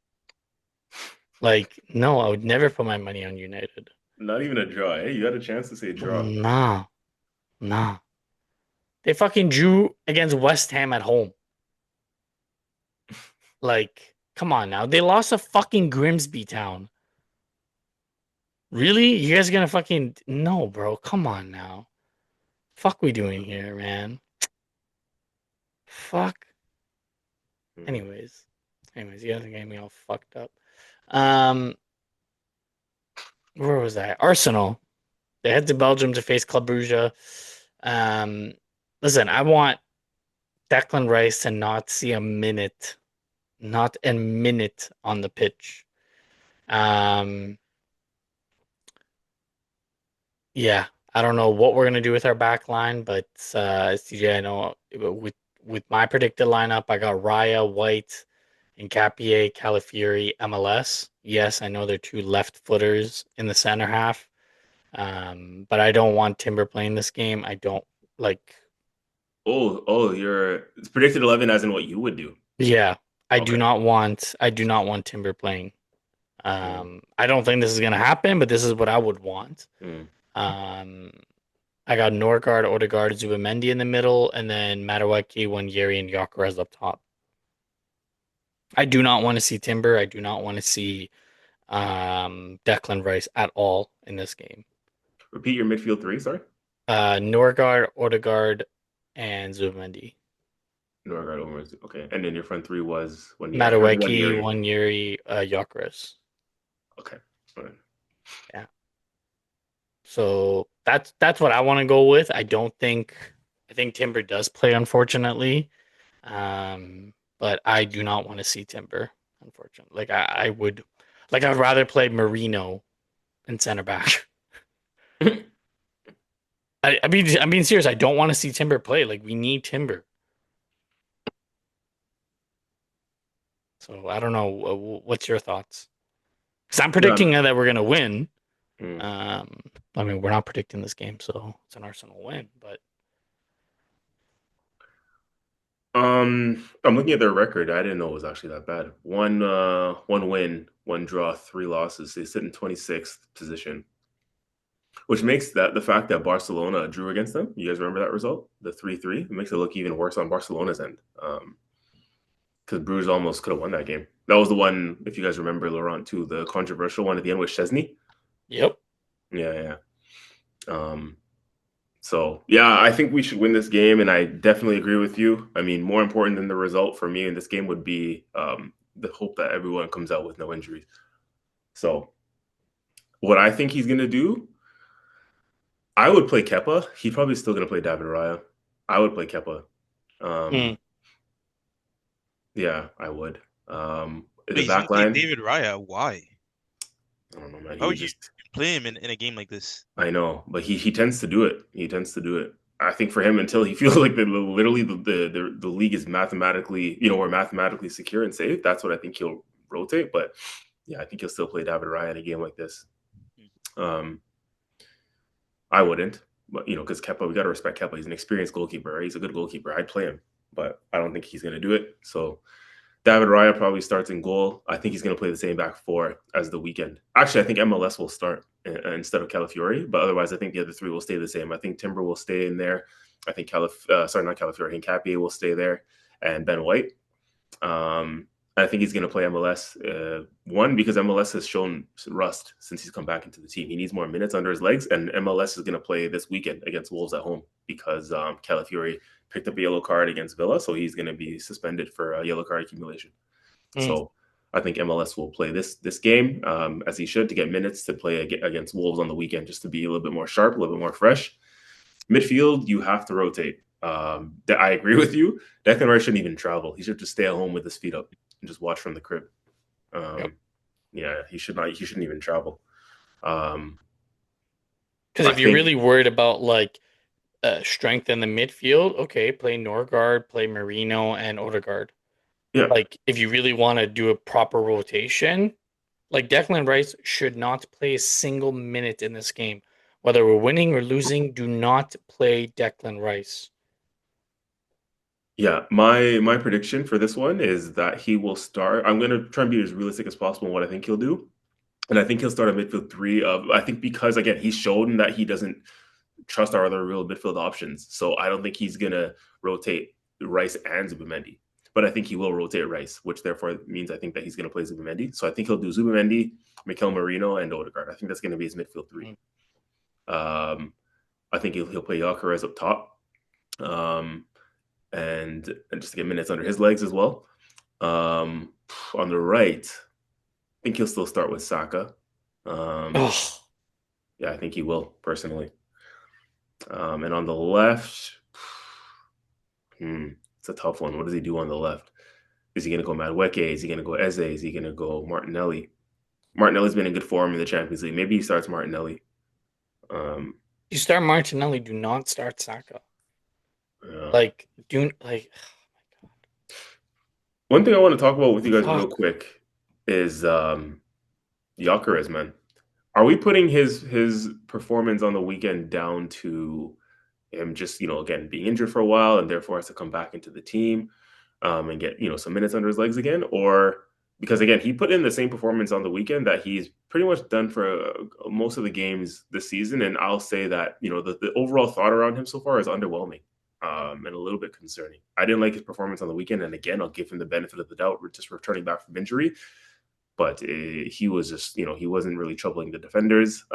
Like, no, I would never put my money on United. Not even a draw, eh? You had a chance to say draw. Nah. They fucking drew against West Ham at home. Like, come on now. They lost to fucking Grimsby Town. Really? You guys gonna fucking... No, bro. Come on now. Fuck we doing here, man? Fuck. Anyways, you guys are getting me all fucked up. Where was I? Arsenal. They head to Belgium to face Club Brugge. Listen, I want Declan Rice to not see a minute on the pitch. Yeah, I don't know what we're gonna do with our back line, but CJ, I know with my predicted lineup, I got Raya, White, Nkapie, Calafiori, MLS. Yes, I know they're two left footers in the center half, but I don't want Timber playing this game. I don't like. It's predicted 11 as in what you would do. Yeah, I do not want Timber playing. I don't think this is gonna happen, but this is what I would want. I got Norgard, Odegaard, Zubamendi in the middle, and then Madueke, Wanyeri, and Gyökeres up top. I do not want to see Timber. I do not want to see Declan Rice at all in this game. Repeat your midfield three, sorry. Norgard, Odegaard, and Zubimendi. Norgard over. Okay, and then your front three was when you had Madueke, Yuri. Wanyeri, Gyökeres. Okay, all right. Yeah. So that's what I want to go with. I think Timber does play, unfortunately. But I do not want to see Timber, unfortunately. I would I'd rather play Marino in center back. I'm being serious. I don't want to see Timber play. Like, we need Timber. So I don't know. What's your thoughts? Because I'm Yeah. predicting that we're gonna win. Mm. I mean, we're not predicting this game, so it's an Arsenal win. But I'm looking at their record. I didn't know it was actually that bad. One win, one draw, three losses. They sit in 26th position, which makes that the fact that Barcelona drew against them. You guys remember that result, the 3-3? It makes it look even worse on Barcelona's end. Because Bruges almost could have won that game. That was the one, if you guys remember, Laurent, too, the controversial one at the end with Chesney. yep. Yeah. So, yeah, I think we should win this game, and I definitely agree with you. I mean, more important than the result for me in this game would be the hope that everyone comes out with no injuries. So, what I think he's going to do, I would play Kepa. He's probably still going to play David Raya. I would play Kepa. Yeah, I would. Wait, The he's gonna back play line, David Raya. Why? I don't know, man. Why He would you just play him in a game like this? I know, but he tends to do it. He tends to do it. I think for him, until he feels like literally the league is mathematically, we're mathematically secure and safe. That's what I think he'll rotate. But yeah, I think he'll still play David Raya in a game like this. I wouldn't, but because Kepa, we got to respect Kepa. He's an experienced goalkeeper. Right? He's a good goalkeeper. I'd play him, but I don't think he's going to do it. So David Raya probably starts in goal. I think he's going to play the same back four as the weekend. Actually, I think MLS will start instead of Calafiori, but otherwise, I think the other three will stay the same. I think Timber will stay in there. I think not Calafiori. I think Capier will stay there, and Ben White. I think he's going to play MLS. One, because MLS has shown rust since he's come back into the team. He needs more minutes under his legs, and MLS is going to play this weekend against Wolves at home because Calafiori picked up a yellow card against Villa, so he's going to be suspended for a yellow card accumulation. So I think MLS will play this game as he should to get minutes to play against Wolves on the weekend, just to be a little bit more sharp, a little bit more fresh. Midfield, you have to rotate. I agree with you. Declan Rice shouldn't even travel. He should just stay at home with his feet up and just watch from the crib. Yeah, he shouldn't even travel. Because if you're really worried about strength in the midfield, okay, play Norgard, play Marino, and Odegaard. Yeah. Like, if you really want to do a proper rotation, Declan Rice should not play a single minute in this game. Whether we're winning or losing, do not play Declan Rice. Yeah, my prediction for this one is that he will start. I'm going to try and be as realistic as possible in what I think he'll do. And I think he'll start a midfield three I think because, again, he's shown that he doesn't trust our other real midfield options. So I don't think he's going to rotate Rice and Zubimendi. But I think he will rotate Rice, which therefore means I think that he's going to play Zubimendi. So I think he'll do Zubimendi, Mikel Merino, and Odegaard. I think that's going to be his midfield three. I think he'll play Gyökeres up top. And just to get minutes under his legs as well. On the right, I think he'll still start with Saka. Yeah, I think he will, personally. And on the left, it's a tough one. What does he do on the left? Is he going to go Madueke? Is he going to go Eze? Is he going to go Martinelli? Martinelli's been in good form in the Champions League. Maybe he starts Martinelli. You start Martinelli, do not start Saka. Yeah. Oh my God. One thing I want to talk about with you guys real quick is Gyökeres, man. Are we putting his performance on the weekend down to him just, again, being injured for a while and therefore has to come back into the team and get, some minutes under his legs again? Or because, again, he put in the same performance on the weekend that he's pretty much done for most of the games this season. And I'll say that, the overall thought around him so far is underwhelming and a little bit concerning. I didn't like his performance on the weekend. And again, I'll give him the benefit of the doubt. We're just returning back from injury. But he was just, he wasn't really troubling the defenders.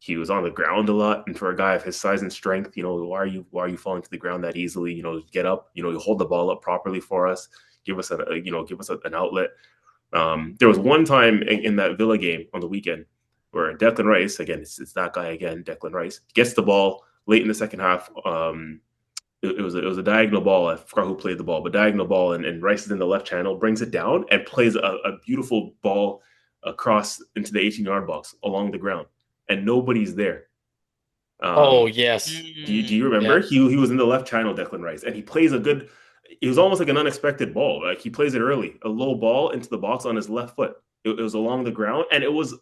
he was on the ground a lot, and for a guy of his size and strength, why are you falling to the ground that easily? Get up. You hold the ball up properly for us. Give us an outlet. There was one time in that Villa game on the weekend where Declan Rice, again, it's that guy again, Declan Rice, gets the ball late in the second half. It was a diagonal ball. I forgot who played the ball, but diagonal ball, and Rice is in the left channel, brings it down, and plays a beautiful ball across into the 18-yard box along the ground, and nobody's there. Oh Um, yes, do you remember? yeah. He was in the left channel, Declan Rice, and he plays a good. It was almost like an unexpected ball. Like he plays it early, a low ball into the box on his left foot. It was along the ground, and it was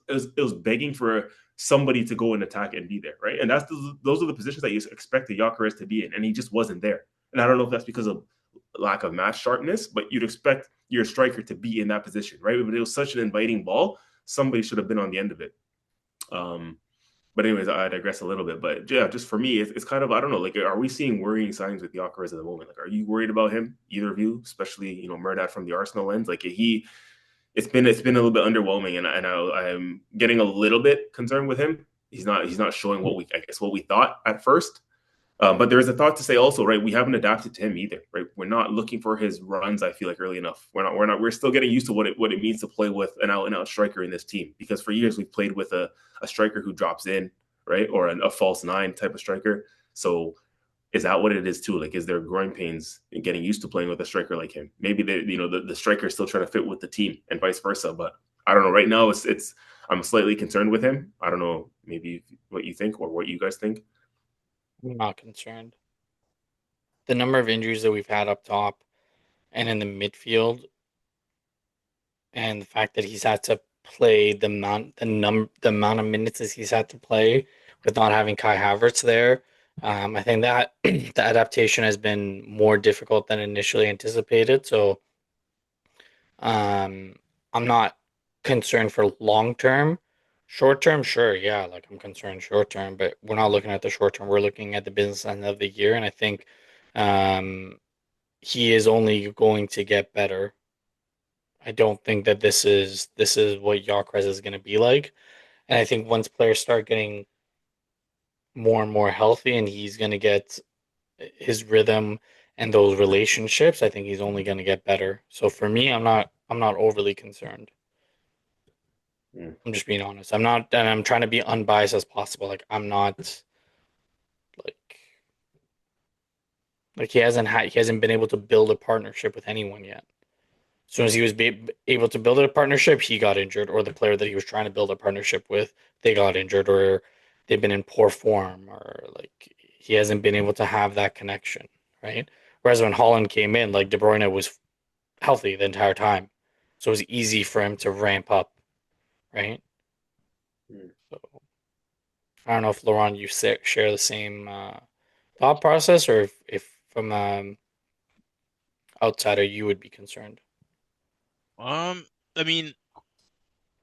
begging for somebody to go and attack and be there, right? And those are the positions that you expect the Gyökeres to be in, and he just wasn't there. And I don't know if that's because of lack of match sharpness, but you'd expect your striker to be in that position, right? But it was such an inviting ball, somebody should have been on the end of it. Um, but anyways, I digress a little bit. But yeah, just for me, it's kind of, I don't know. Like, are we seeing worrying signs with Gyökeres at the moment? Like, are you worried about him? Either of you, especially Murdat from the Arsenal lens. Like it's been a little bit underwhelming, and I'm getting a little bit concerned with him. He's not showing what we thought at first. But there is a thought to say also, right? We haven't adapted to him either, right? We're not looking for his runs. I feel like early enough. We're still getting used to what it means to play with an out and out striker in this team. Because for years we've played with a striker who drops in, right, or a false nine type of striker. So is that what it is too? Like, is there growing pains in getting used to playing with a striker like him? Maybe the striker is still trying to fit with the team and vice versa. But I don't know. Right now, it's I'm slightly concerned with him. I don't know. Maybe what you think or what you guys think. I'm not concerned. The number of injuries that we've had up top and in the midfield, and the fact that he's had to play the amount of minutes that he's had to play with not having Kai Havertz there, I think that the adaptation has been more difficult than initially anticipated. So um, I'm not concerned for long term. Short term, sure, yeah, like I'm concerned short term, but we're not looking at the short term. We're looking at the business end of the year, and I think um, he is only going to get better. I don't think that this is what Gyökeres is going to be like, and I think once players start getting more and more healthy, and he's going to get his rhythm and those relationships, I think he's only going to get better. So for me, I'm not overly concerned. Mm. I'm just being honest. I'm not, and I'm trying to be unbiased as possible. Like I'm not like he hasn't been able to build a partnership with anyone yet. As soon as he was able to build a partnership, he got injured, or the player that he was trying to build a partnership with, they got injured, or they've been in poor form, or like he hasn't been able to have that connection, right? Whereas when Holland came in, like De Bruyne was healthy the entire time, so it was easy for him to ramp up, right? Mm. So I don't know if Laurent, you share the same thought process, or if from outsider you would be concerned. Um, I mean,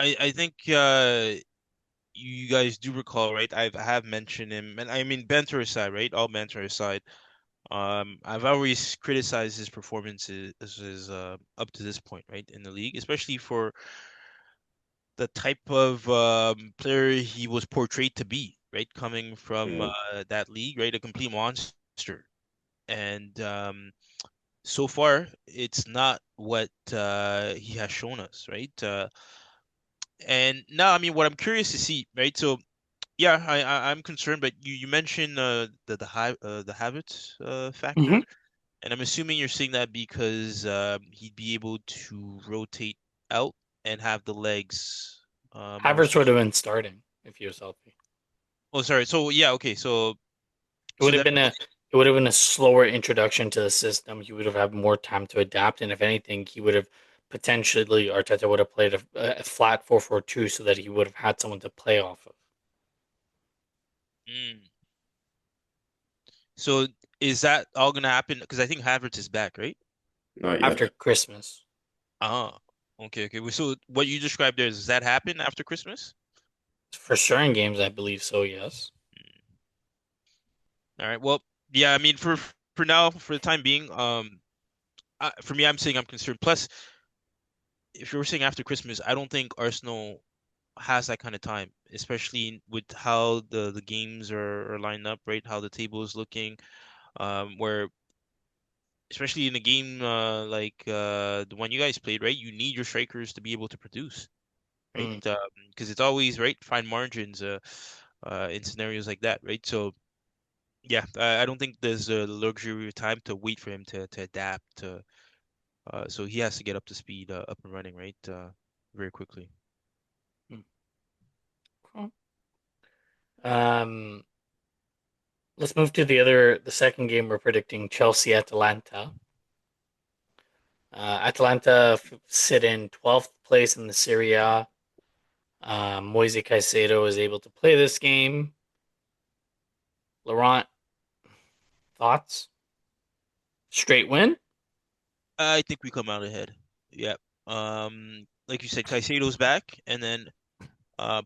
I think you guys do recall, right? I have mentioned him, and I mean banter aside, right? All banter aside, I've always criticized his performances up to this point, right, in the league, especially for the type of player he was portrayed to be, right, coming from Mm. that league, right, a complete monster, and so far it's not what he has shown us, right? And now, I mean, what I'm curious to see, right? So yeah, I'm concerned, but you mentioned the habit factor, Mm-hmm. and I'm assuming you're saying that because he'd be able to rotate out and have the legs more Havertz would so. have been starting if he was healthy. Oh, sorry. So yeah, okay. So It so would have then been a slower introduction to the system. He would have had more time to adapt, and if anything, he would have potentially Arteta would have played a flat 4-4-2 so that he would have had someone to play off of mm, so is that all gonna happen? Because I think Havertz is back, right? Not yet. after Christmas. Ah, okay, okay. So what you described there, does that happen after Christmas? For certain games, I believe so. Yes. All right. Well, yeah. I mean, for now, for the time being, for me, I'm saying I'm concerned. Plus, if you're saying after Christmas, I don't think Arsenal has that kind of time, especially with how the games are lined up, right? How the table is looking, where especially in a game like the one you guys played, right? You need your strikers to be able to produce, right? Mm. Because it's always right fine margins in scenarios like that, right? So yeah, I don't think there's a luxury of time to wait for him to adapt. So he has to get up to speed, up and running, right? Very quickly. Mm. Cool. Um, let's move to the second game we're predicting, Chelsea Atalanta. Atalanta sit in 12th place in the Serie A. Moise Caicedo is able to play this game. Laurent, thoughts? Straight win? I think we come out ahead. Yeah. Like you said, Caicedo's back, and then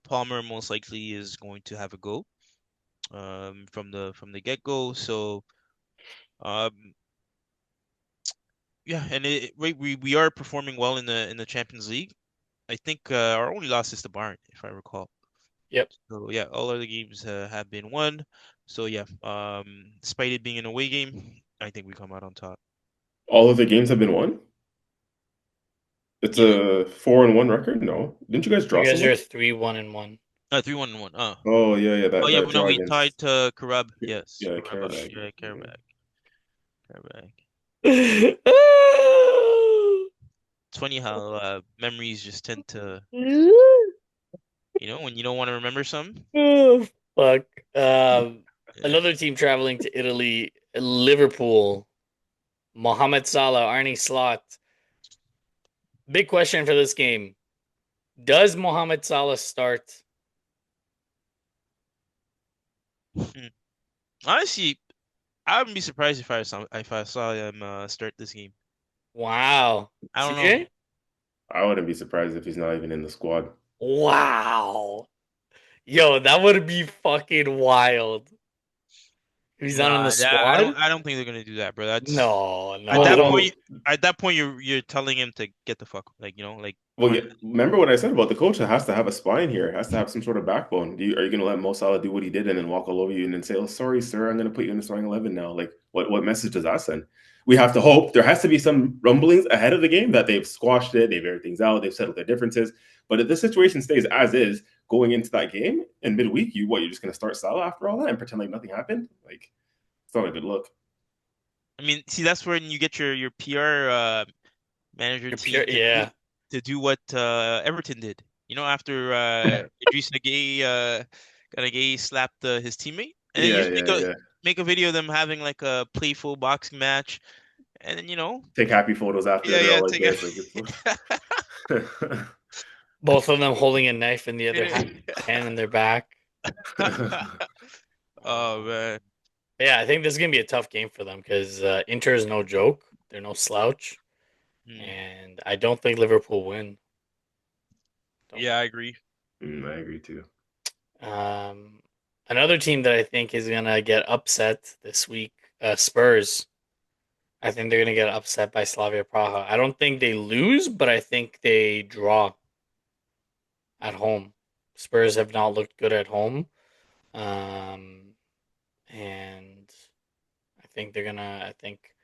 Palmer most likely is going to have a go from the get-go. So um yeah, and we are performing well in the Champions League. I think our only loss is to Bayern, if I recall. Yep. So yeah, all other games have been won. So yeah, despite it being an away game, I think we come out on top. All of the games have been won. It's Yeah, a 4-1 record. No, didn't you guys You draw guys are someone? 3-1-1. 3-1 and 1. Oh yeah, yeah, Oh that yeah, that but no, draw we tied against to Karab. Yes, yeah, Karab. Karabag. Yeah, Yeah. Karabag. It's funny how memories just tend to, when you don't want to remember something. Oh, fuck. Yeah. Another team traveling to Italy, Liverpool. Mohamed Salah, Arnie Slot. Big question for this game. Does Mohamed Salah start? Honestly, I wouldn't be surprised if I saw him start this game. Wow. I don't know. CJ? I wouldn't be surprised if he's not even in the squad. Wow. Yo, that would be fucking wild. If he's not in the Nah, that, squad? I don't think they're gonna do that, bro. That's No, at Well, that no. point. well, At that point, you're telling him to get the fuck, like like well, yeah. finally. Remember what I said about the coach? It has to have a spine here. It has to have some sort of backbone. Are you going to let Mo Salah do what he did and then walk all over you and then say, "Oh, sorry, sir, I'm going to put you in the starting 11 now"? Like, what message does that send? We have to hope there has to be some rumblings ahead of the game that they've squashed it, they've aired things out, they've settled their differences. But if the situation stays as is going into that game in midweek, you're just going to start Salah after all that and pretend like nothing happened? Like, it's not a good look. I mean, see, that's when you get your PR manager You're pure, team yeah. to do what Everton did. After Idrissa Gueye kind of gay slapped his teammate, and then you Yeah, just yeah, yeah. make a video of them having like a playful boxing match, and then Take happy photos after. yeah, They're yeah, all like take a this, like it's. Both of them holding a knife in the other hand in their back. Oh man. Yeah, I think this is gonna be a tough game for them because Inter is no joke. They're no slouch, Mm. and I don't think Liverpool win. Don't Yeah, I think. agree. I agree too. Um, another team that I think is gonna get upset this week, Spurs. I think they're gonna get upset by Slavia Praha. I don't think they lose, but I think they draw at home. Spurs have not looked good at home, um, and I think they're gonna. I think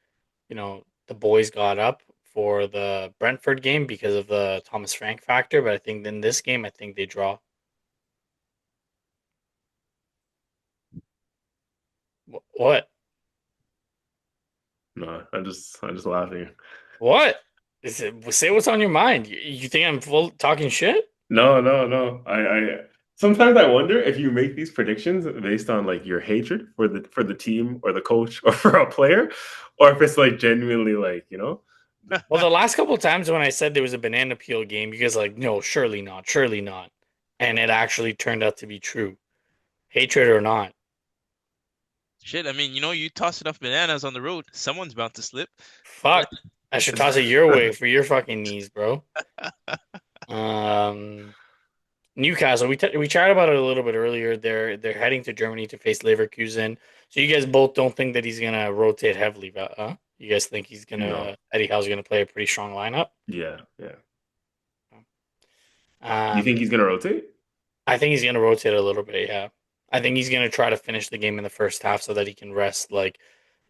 the boys got up for the Brentford game because of the Thomas Frank factor, but I think in this game, I think they draw. What? No, I'm just laughing. What? Is it, say what's on your mind. You think I'm full talking shit? No, no, no. I sometimes I wonder if you make these predictions based on like your hatred for the team or the coach or for a player, or if it's like genuinely like, Well, the last couple of times when I said there was a banana peel game, you guys are like, no, surely not, surely not. And it actually turned out to be true. Hatred or not. Shit, I mean, you toss enough bananas on the road, someone's bound to slip. Fuck. I should toss it your way for your fucking knees, bro. Um, Newcastle. We chatted about it a little bit earlier. They're heading to Germany to face Leverkusen. So you guys both don't think that he's gonna rotate heavily, but you guys think No. Eddie Howe's gonna play a pretty strong lineup? Yeah, yeah. You think Um, he's gonna rotate? I think he's going to rotate a little bit. Yeah, I think he's going to try to finish the game in the first half so that he can rest like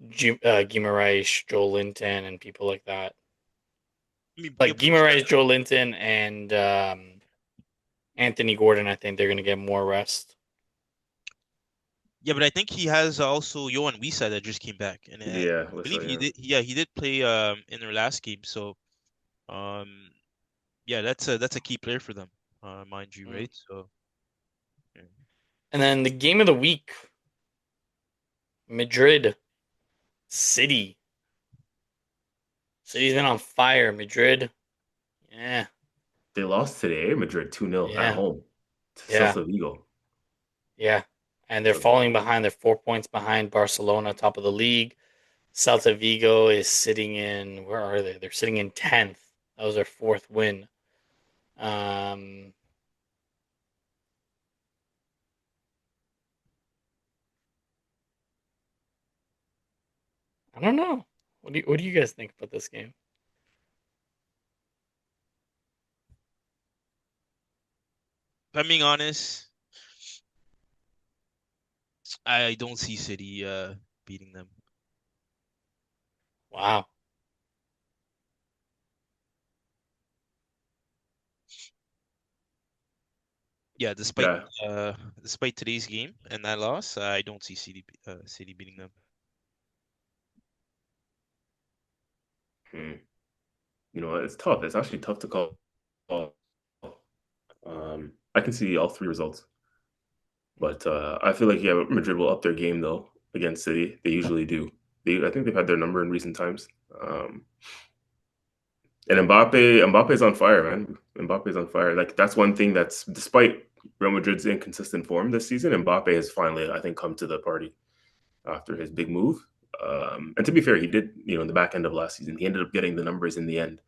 Guimaraes, Joe Linton, and people like that. I mean, you're Like pretty sure. Guimaraes, Joe Linton, and Anthony Gordon. I think they're going to get more rest. Yeah, but I think he has also Yohan Wissa that just came back, and Yeah, I Wissa, believe he yeah. did. Yeah, he did play in their last game. So um, yeah, that's a key player for them, mind you, Mm. right? So yeah. And then the game of the week: Madrid City. City's been on fire. Madrid, yeah, They lost today, Madrid 2-0 at yeah, home to yeah, Celta Vigo. yeah. And they're falling behind. They're 4 points behind Barcelona, top of the league. Celta Vigo is sitting in, where are they? They're sitting in 10th. That was their fourth win. Um, I don't know. What do you guys think about this game? If I'm being honest, I don't see City beating them. Wow. Yeah, Yeah. despite today's game and that loss, I don't see City beating them. Hmm. You know, it's tough. It's actually tough to call. I can see all three results, but I feel like yeah, Madrid will up their game though against City. They usually do. I think they've had their number in recent times. And Mbappe's on fire, man. Mbappe's on fire. Like that's one thing that's despite Real Madrid's inconsistent form this season, Mbappe has finally, I think, come to the party after his big move. And to be fair, he did, in the back end of last season, he ended up getting the numbers in the end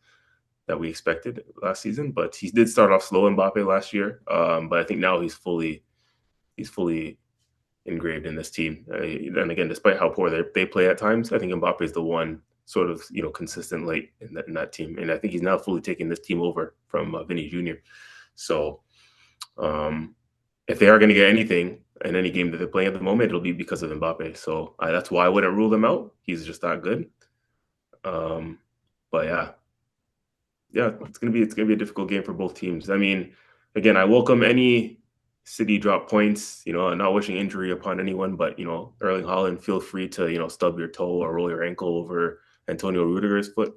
that we expected last season. But he did start off slow, Mbappe, last year. But I think now he's fully engraved in this team. And again, despite how poor they play at times, I think Mbappe is the one sort of consistent late in that team, and I think he's now fully taking this team over from Vinny Jr. So um, if they are going to get anything in any game that they're playing at the moment, it'll be because of Mbappe. So that's why I wouldn't rule them out. He's just that good. Um, but yeah, it's gonna be a difficult game for both teams. I mean, again, I welcome any City drop points. I'm not wishing injury upon anyone, but Erling Haaland, feel free to stub your toe or roll your ankle over Antonio Rudiger's foot.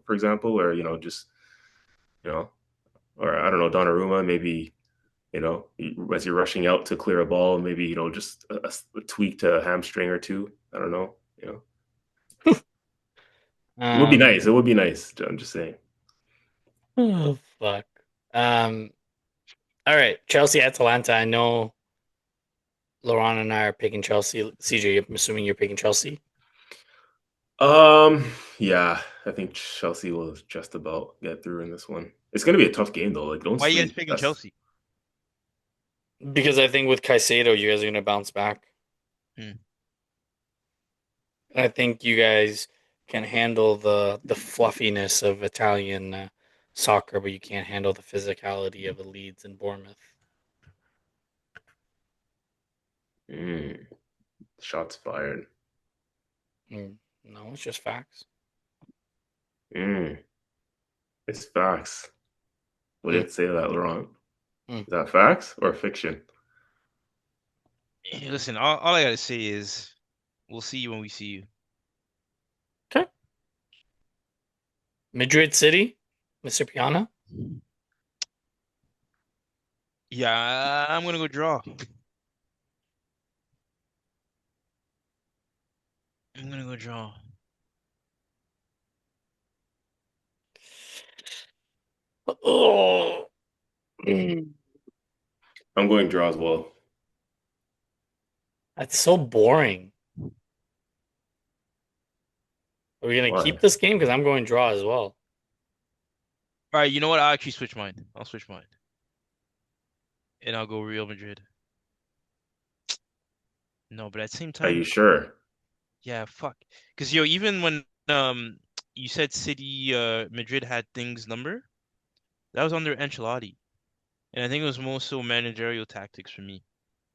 For example, or just you know, or I don't know, Donnarumma, maybe. As you're rushing out to clear a ball, maybe just a tweak to a hamstring or two. I don't know. It would be Um, nice. It would be nice. I'm just saying. oh fuck. Um, all right, Chelsea Atalanta. I know Laurent and I are picking Chelsea. CJ, I'm assuming you're picking Chelsea. Yeah, I think Chelsea will just about get through in this one. It's going to be a tough game though. Like, don't Why are you guys sleep. picking That's Chelsea? Because I think with Caicedo, you guys are going to bounce back. Hmm. I think you guys can handle the fluffiness of Italian soccer, but you can't handle the physicality of the Leeds and Bournemouth. mm, shots fired. No, it's just facts. Mm, it's facts. What do you Mm, have to say to that, Laurent? mm. Is that facts or fiction? Hey, listen, all I gotta say is we'll see you when we see you. Okay. Madrid City, Mr. Piana. Yeah, I'm gonna go draw. I'm gonna go draw. Oh, mm. I'm going draw as well. That's so boring. Are we gonna Why? keep this game? Because I'm going draw as well. All right, you know what? I'll actually switch mine. I'll switch mine, and I'll go Real Madrid. No, but at the same Are you time, sure? yeah, fuck. Because even when you said City Madrid had things number, that was under Ancelotti. And I think it was more so managerial tactics for me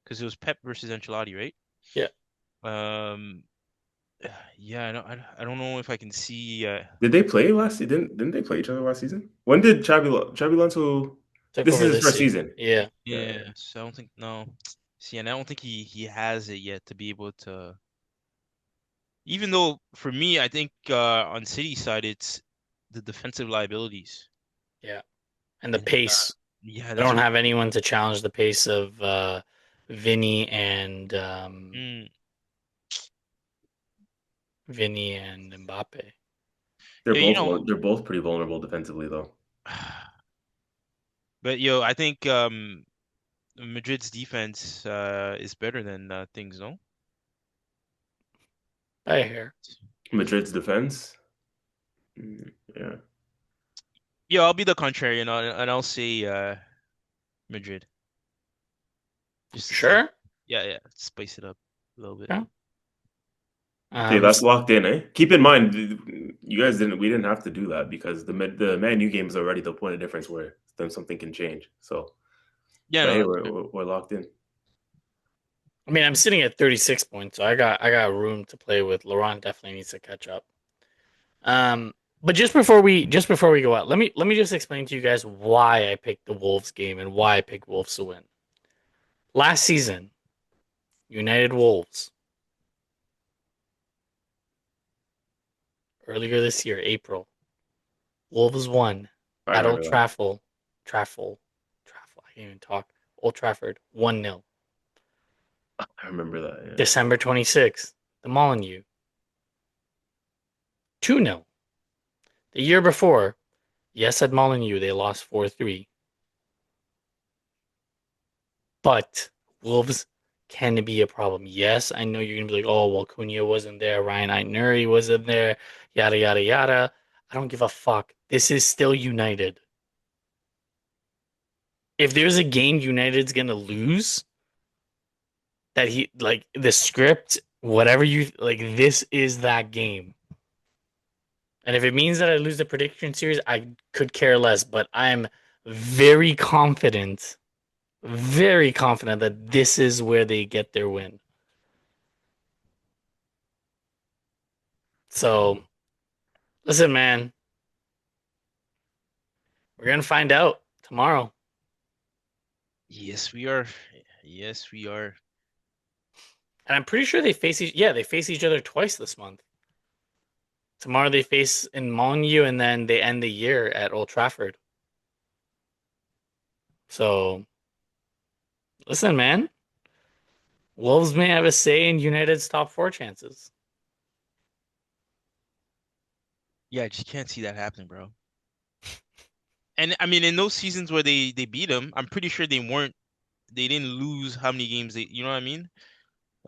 because it was Pep versus Ancelotti, right? Yeah. Um, yeah, I don't know if I can see. Did they play last? Didn't they play each other last season? When did Xabi Alonso? Took This over is his this first year. season. Yeah. Yeah, Yeah, yeah. so I don't think no. See, and I don't think he has it yet to be able to. Even though for me, I think on City side it's the defensive liabilities, Yeah. And the and pace. yeah, They that's don't what. have anyone to challenge the pace of Vinny and Mm, Mbappe. yeah, They're both pretty vulnerable defensively though. but yo, I think Madrid's defense is better than things, no? I hear. Madrid's defense. Yeah. Yeah, I'll be the contrary, and I'll say Madrid. Just like, Sure. yeah, spice it up a little bit. Yeah. Okay, You that's locked in, eh? Keep in mind, you guys didn't. We didn't have to do that because the Man U game is already the point of difference where then something can change. So, Yeah, but no, hey, that's fair. we're locked in. I mean, I'm sitting at 36 points, so I got room to play with. Laurent definitely needs to catch up. Um, but just before we go out, let me just explain to you guys why I picked the Wolves game and why I picked Wolves to win. Last season, United Wolves. Earlier this year, April, Wolves won I at Old remember that. Trafford. I can't even talk. Old Trafford, 1-0. I remember that. Yeah. December 26th, the Molyneux, 2-0. The year before, yes, at Molyneux, they lost 4-3. But Wolves can be a problem. Yes, I know you're gonna be like, oh, well, Cunha wasn't there, Ryan Aitnuri wasn't there, yada yada yada. I don't give a fuck. This is still United. If there's a game United's gonna lose, that he like the script, whatever you like, this is that game. And if it means that I lose the prediction series, I could care less. But I'm very confident, very confident that this is where they get their win. So listen, man, we're gonna find out tomorrow. Yes, we are. Yes, we are. And I'm pretty sure they face each other twice this month. Tomorrow they face in Molyneux, and then they end the year at Old Trafford. So listen, man, Wolves may have a say in United's top four chances. Yeah, I just can't see that happening, bro. And I mean, in those seasons where they beat them, I'm pretty sure they didn't lose how many games you know what I mean?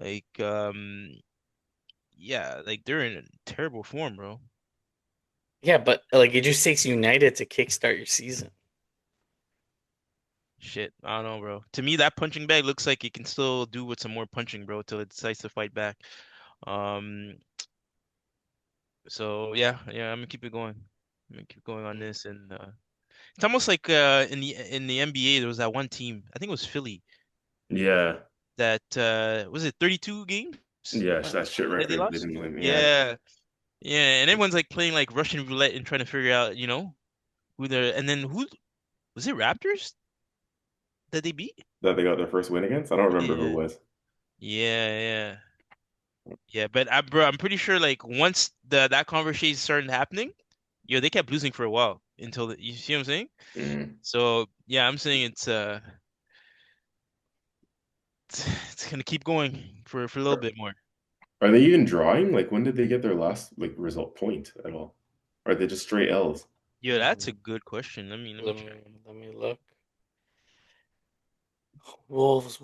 Like, yeah, like they're in terrible form, bro. Yeah, but like it just takes United to kickstart your season. Shit, I don't know, bro. To me, that punching bag looks like it can still do with some more punching, bro, till it decides to fight back. Um, so yeah, I'm gonna keep it going. I'm gonna keep going on this, and it's almost like in the NBA there was that one team, I think it was Philly, Yeah. that was it 32 games Yeah. That shit that they record. They lost? didn't win. Yeah. Yeah, yeah, and everyone's like playing like Russian roulette and trying to figure out, who they're, and then who was it, Raptors that they beat? That they got their first win against. I don't remember who it Yeah, was. yeah. Yeah, but bro, I'm pretty sure like once that conversation started happening, they kept losing for a while until you see what I'm saying? Mm. So yeah, I'm saying it's gonna keep going for a little Are, bit more. are they even drawing? Like, when did they get their last like result point at all? Or are they just straight L's? Yeah, that's a good question. Let me Let me check. let me look. Wolves.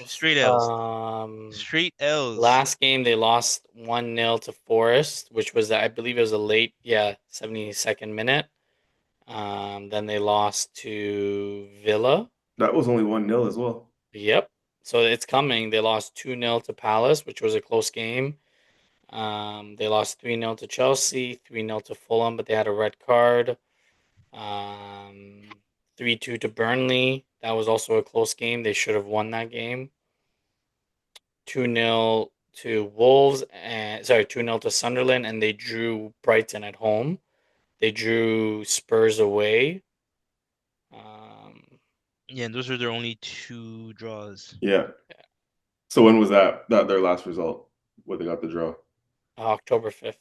Straight L's. Straight L's. Last game they lost 1-0 to Forest, which was I believe it was a late, 72nd minute. Then they lost to Villa. That was only 1-0 as well. Yep. So it's coming. They lost 2-0 to Palace, which was a close game. They lost 3-0 to Chelsea, 3-0 to Fulham, but they had a red card. Um, 3-2 to Burnley. That was also a close game. They should have won that game. 2-0 to Wolves, and 2-0 to Sunderland, and they drew Brighton at home. They drew Spurs away. Yeah, and those are their only 2 draws. Yeah. So when was that their last result? Where they got the draw? October 5th.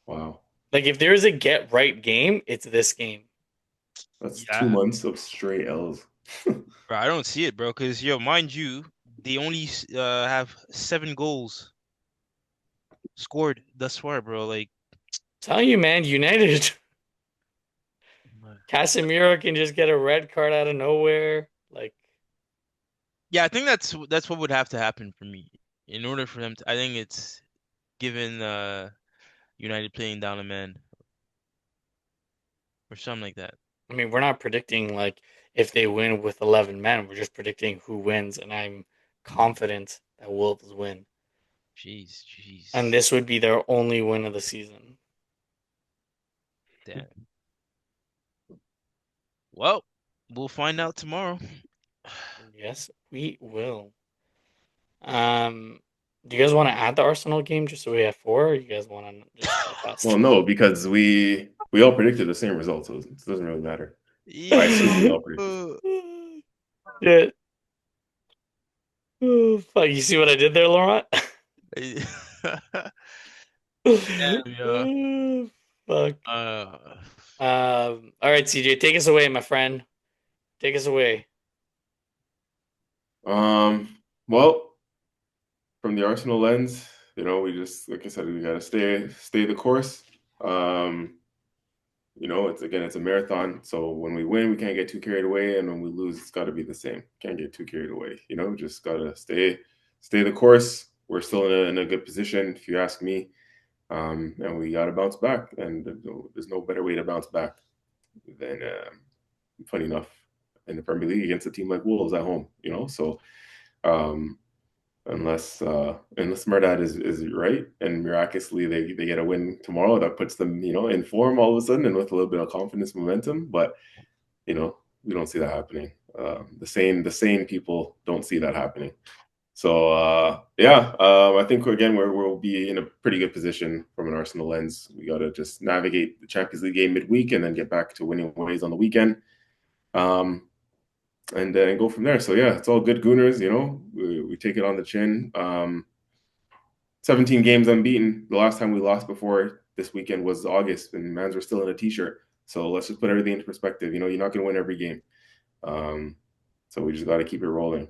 Wow. Like, if there's a get right game, it's this game. That's Yeah. 2 months of straight L's. Bro, I don't see it, bro. Because mind you, they only have 7 goals scored thus far, bro. Like, Tell you, man, United. Casemiro can just get a red card out of nowhere. Like, yeah, I think that's what would have to happen for me in order for them to. I think it's given United playing down a man or something like that. I mean, we're not predicting like if they win with 11 men. We're just predicting who wins, and I'm confident that Wolves win. Jeez, And jeez, this would be their only win of the season. damn. Well, we'll find out tomorrow. Yes, we will. Do you guys want to add the Arsenal game just so we have 4? Or you guys want to just bypass? Well, no, because we all predicted the same result, so it doesn't really matter. I assume we all predicted. Yeah. Oh, fuck, you see what I did there, Laurent? Yeah. Fuck. Uh, All right, CJ, take us away, my friend. Take us away. Well, from the Arsenal lens, we just, like I said, we gotta stay the course. It's a marathon. So when we win, we can't get too carried away, and when we lose, it's got to be the same. Can't get too carried away. Just gotta stay the course. We're still in a good position, if you ask me, and we gotta bounce back. And there's no better way to bounce back than, funny enough, in the Premier League against a team like Wolves at home. So. Unless Murad is right and miraculously they get a win tomorrow that puts them in form all of a sudden and with a little bit of confidence momentum, but we don't see that happening. The sane people don't see that happening. So I think again we'll be in a pretty good position from an Arsenal lens. We got to just navigate the Champions League game midweek and then get back to winning ways on the weekend. And then go from there. So yeah, it's all good, Gooners. We take it on the chin. 17 games unbeaten. The last time we lost before this weekend was August, and Mans were still in a t-shirt. So let's just put everything into perspective. You're not going to win every game. So we just got to keep it rolling.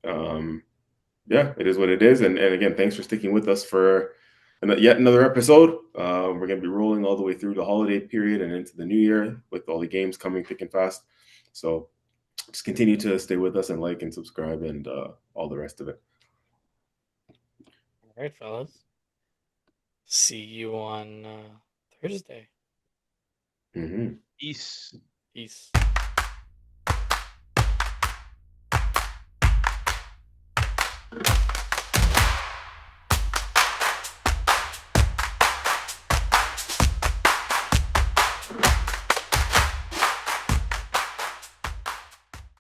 Yeah, it is what it is. And again, thanks for sticking with us for yet another episode. We're going to be rolling all the way through the holiday period and into the new year with all the games coming thick and fast. So just continue to stay with us and like and subscribe and all the rest of it. All right, fellas. See you on Thursday. Mm-hmm. peace. Peace.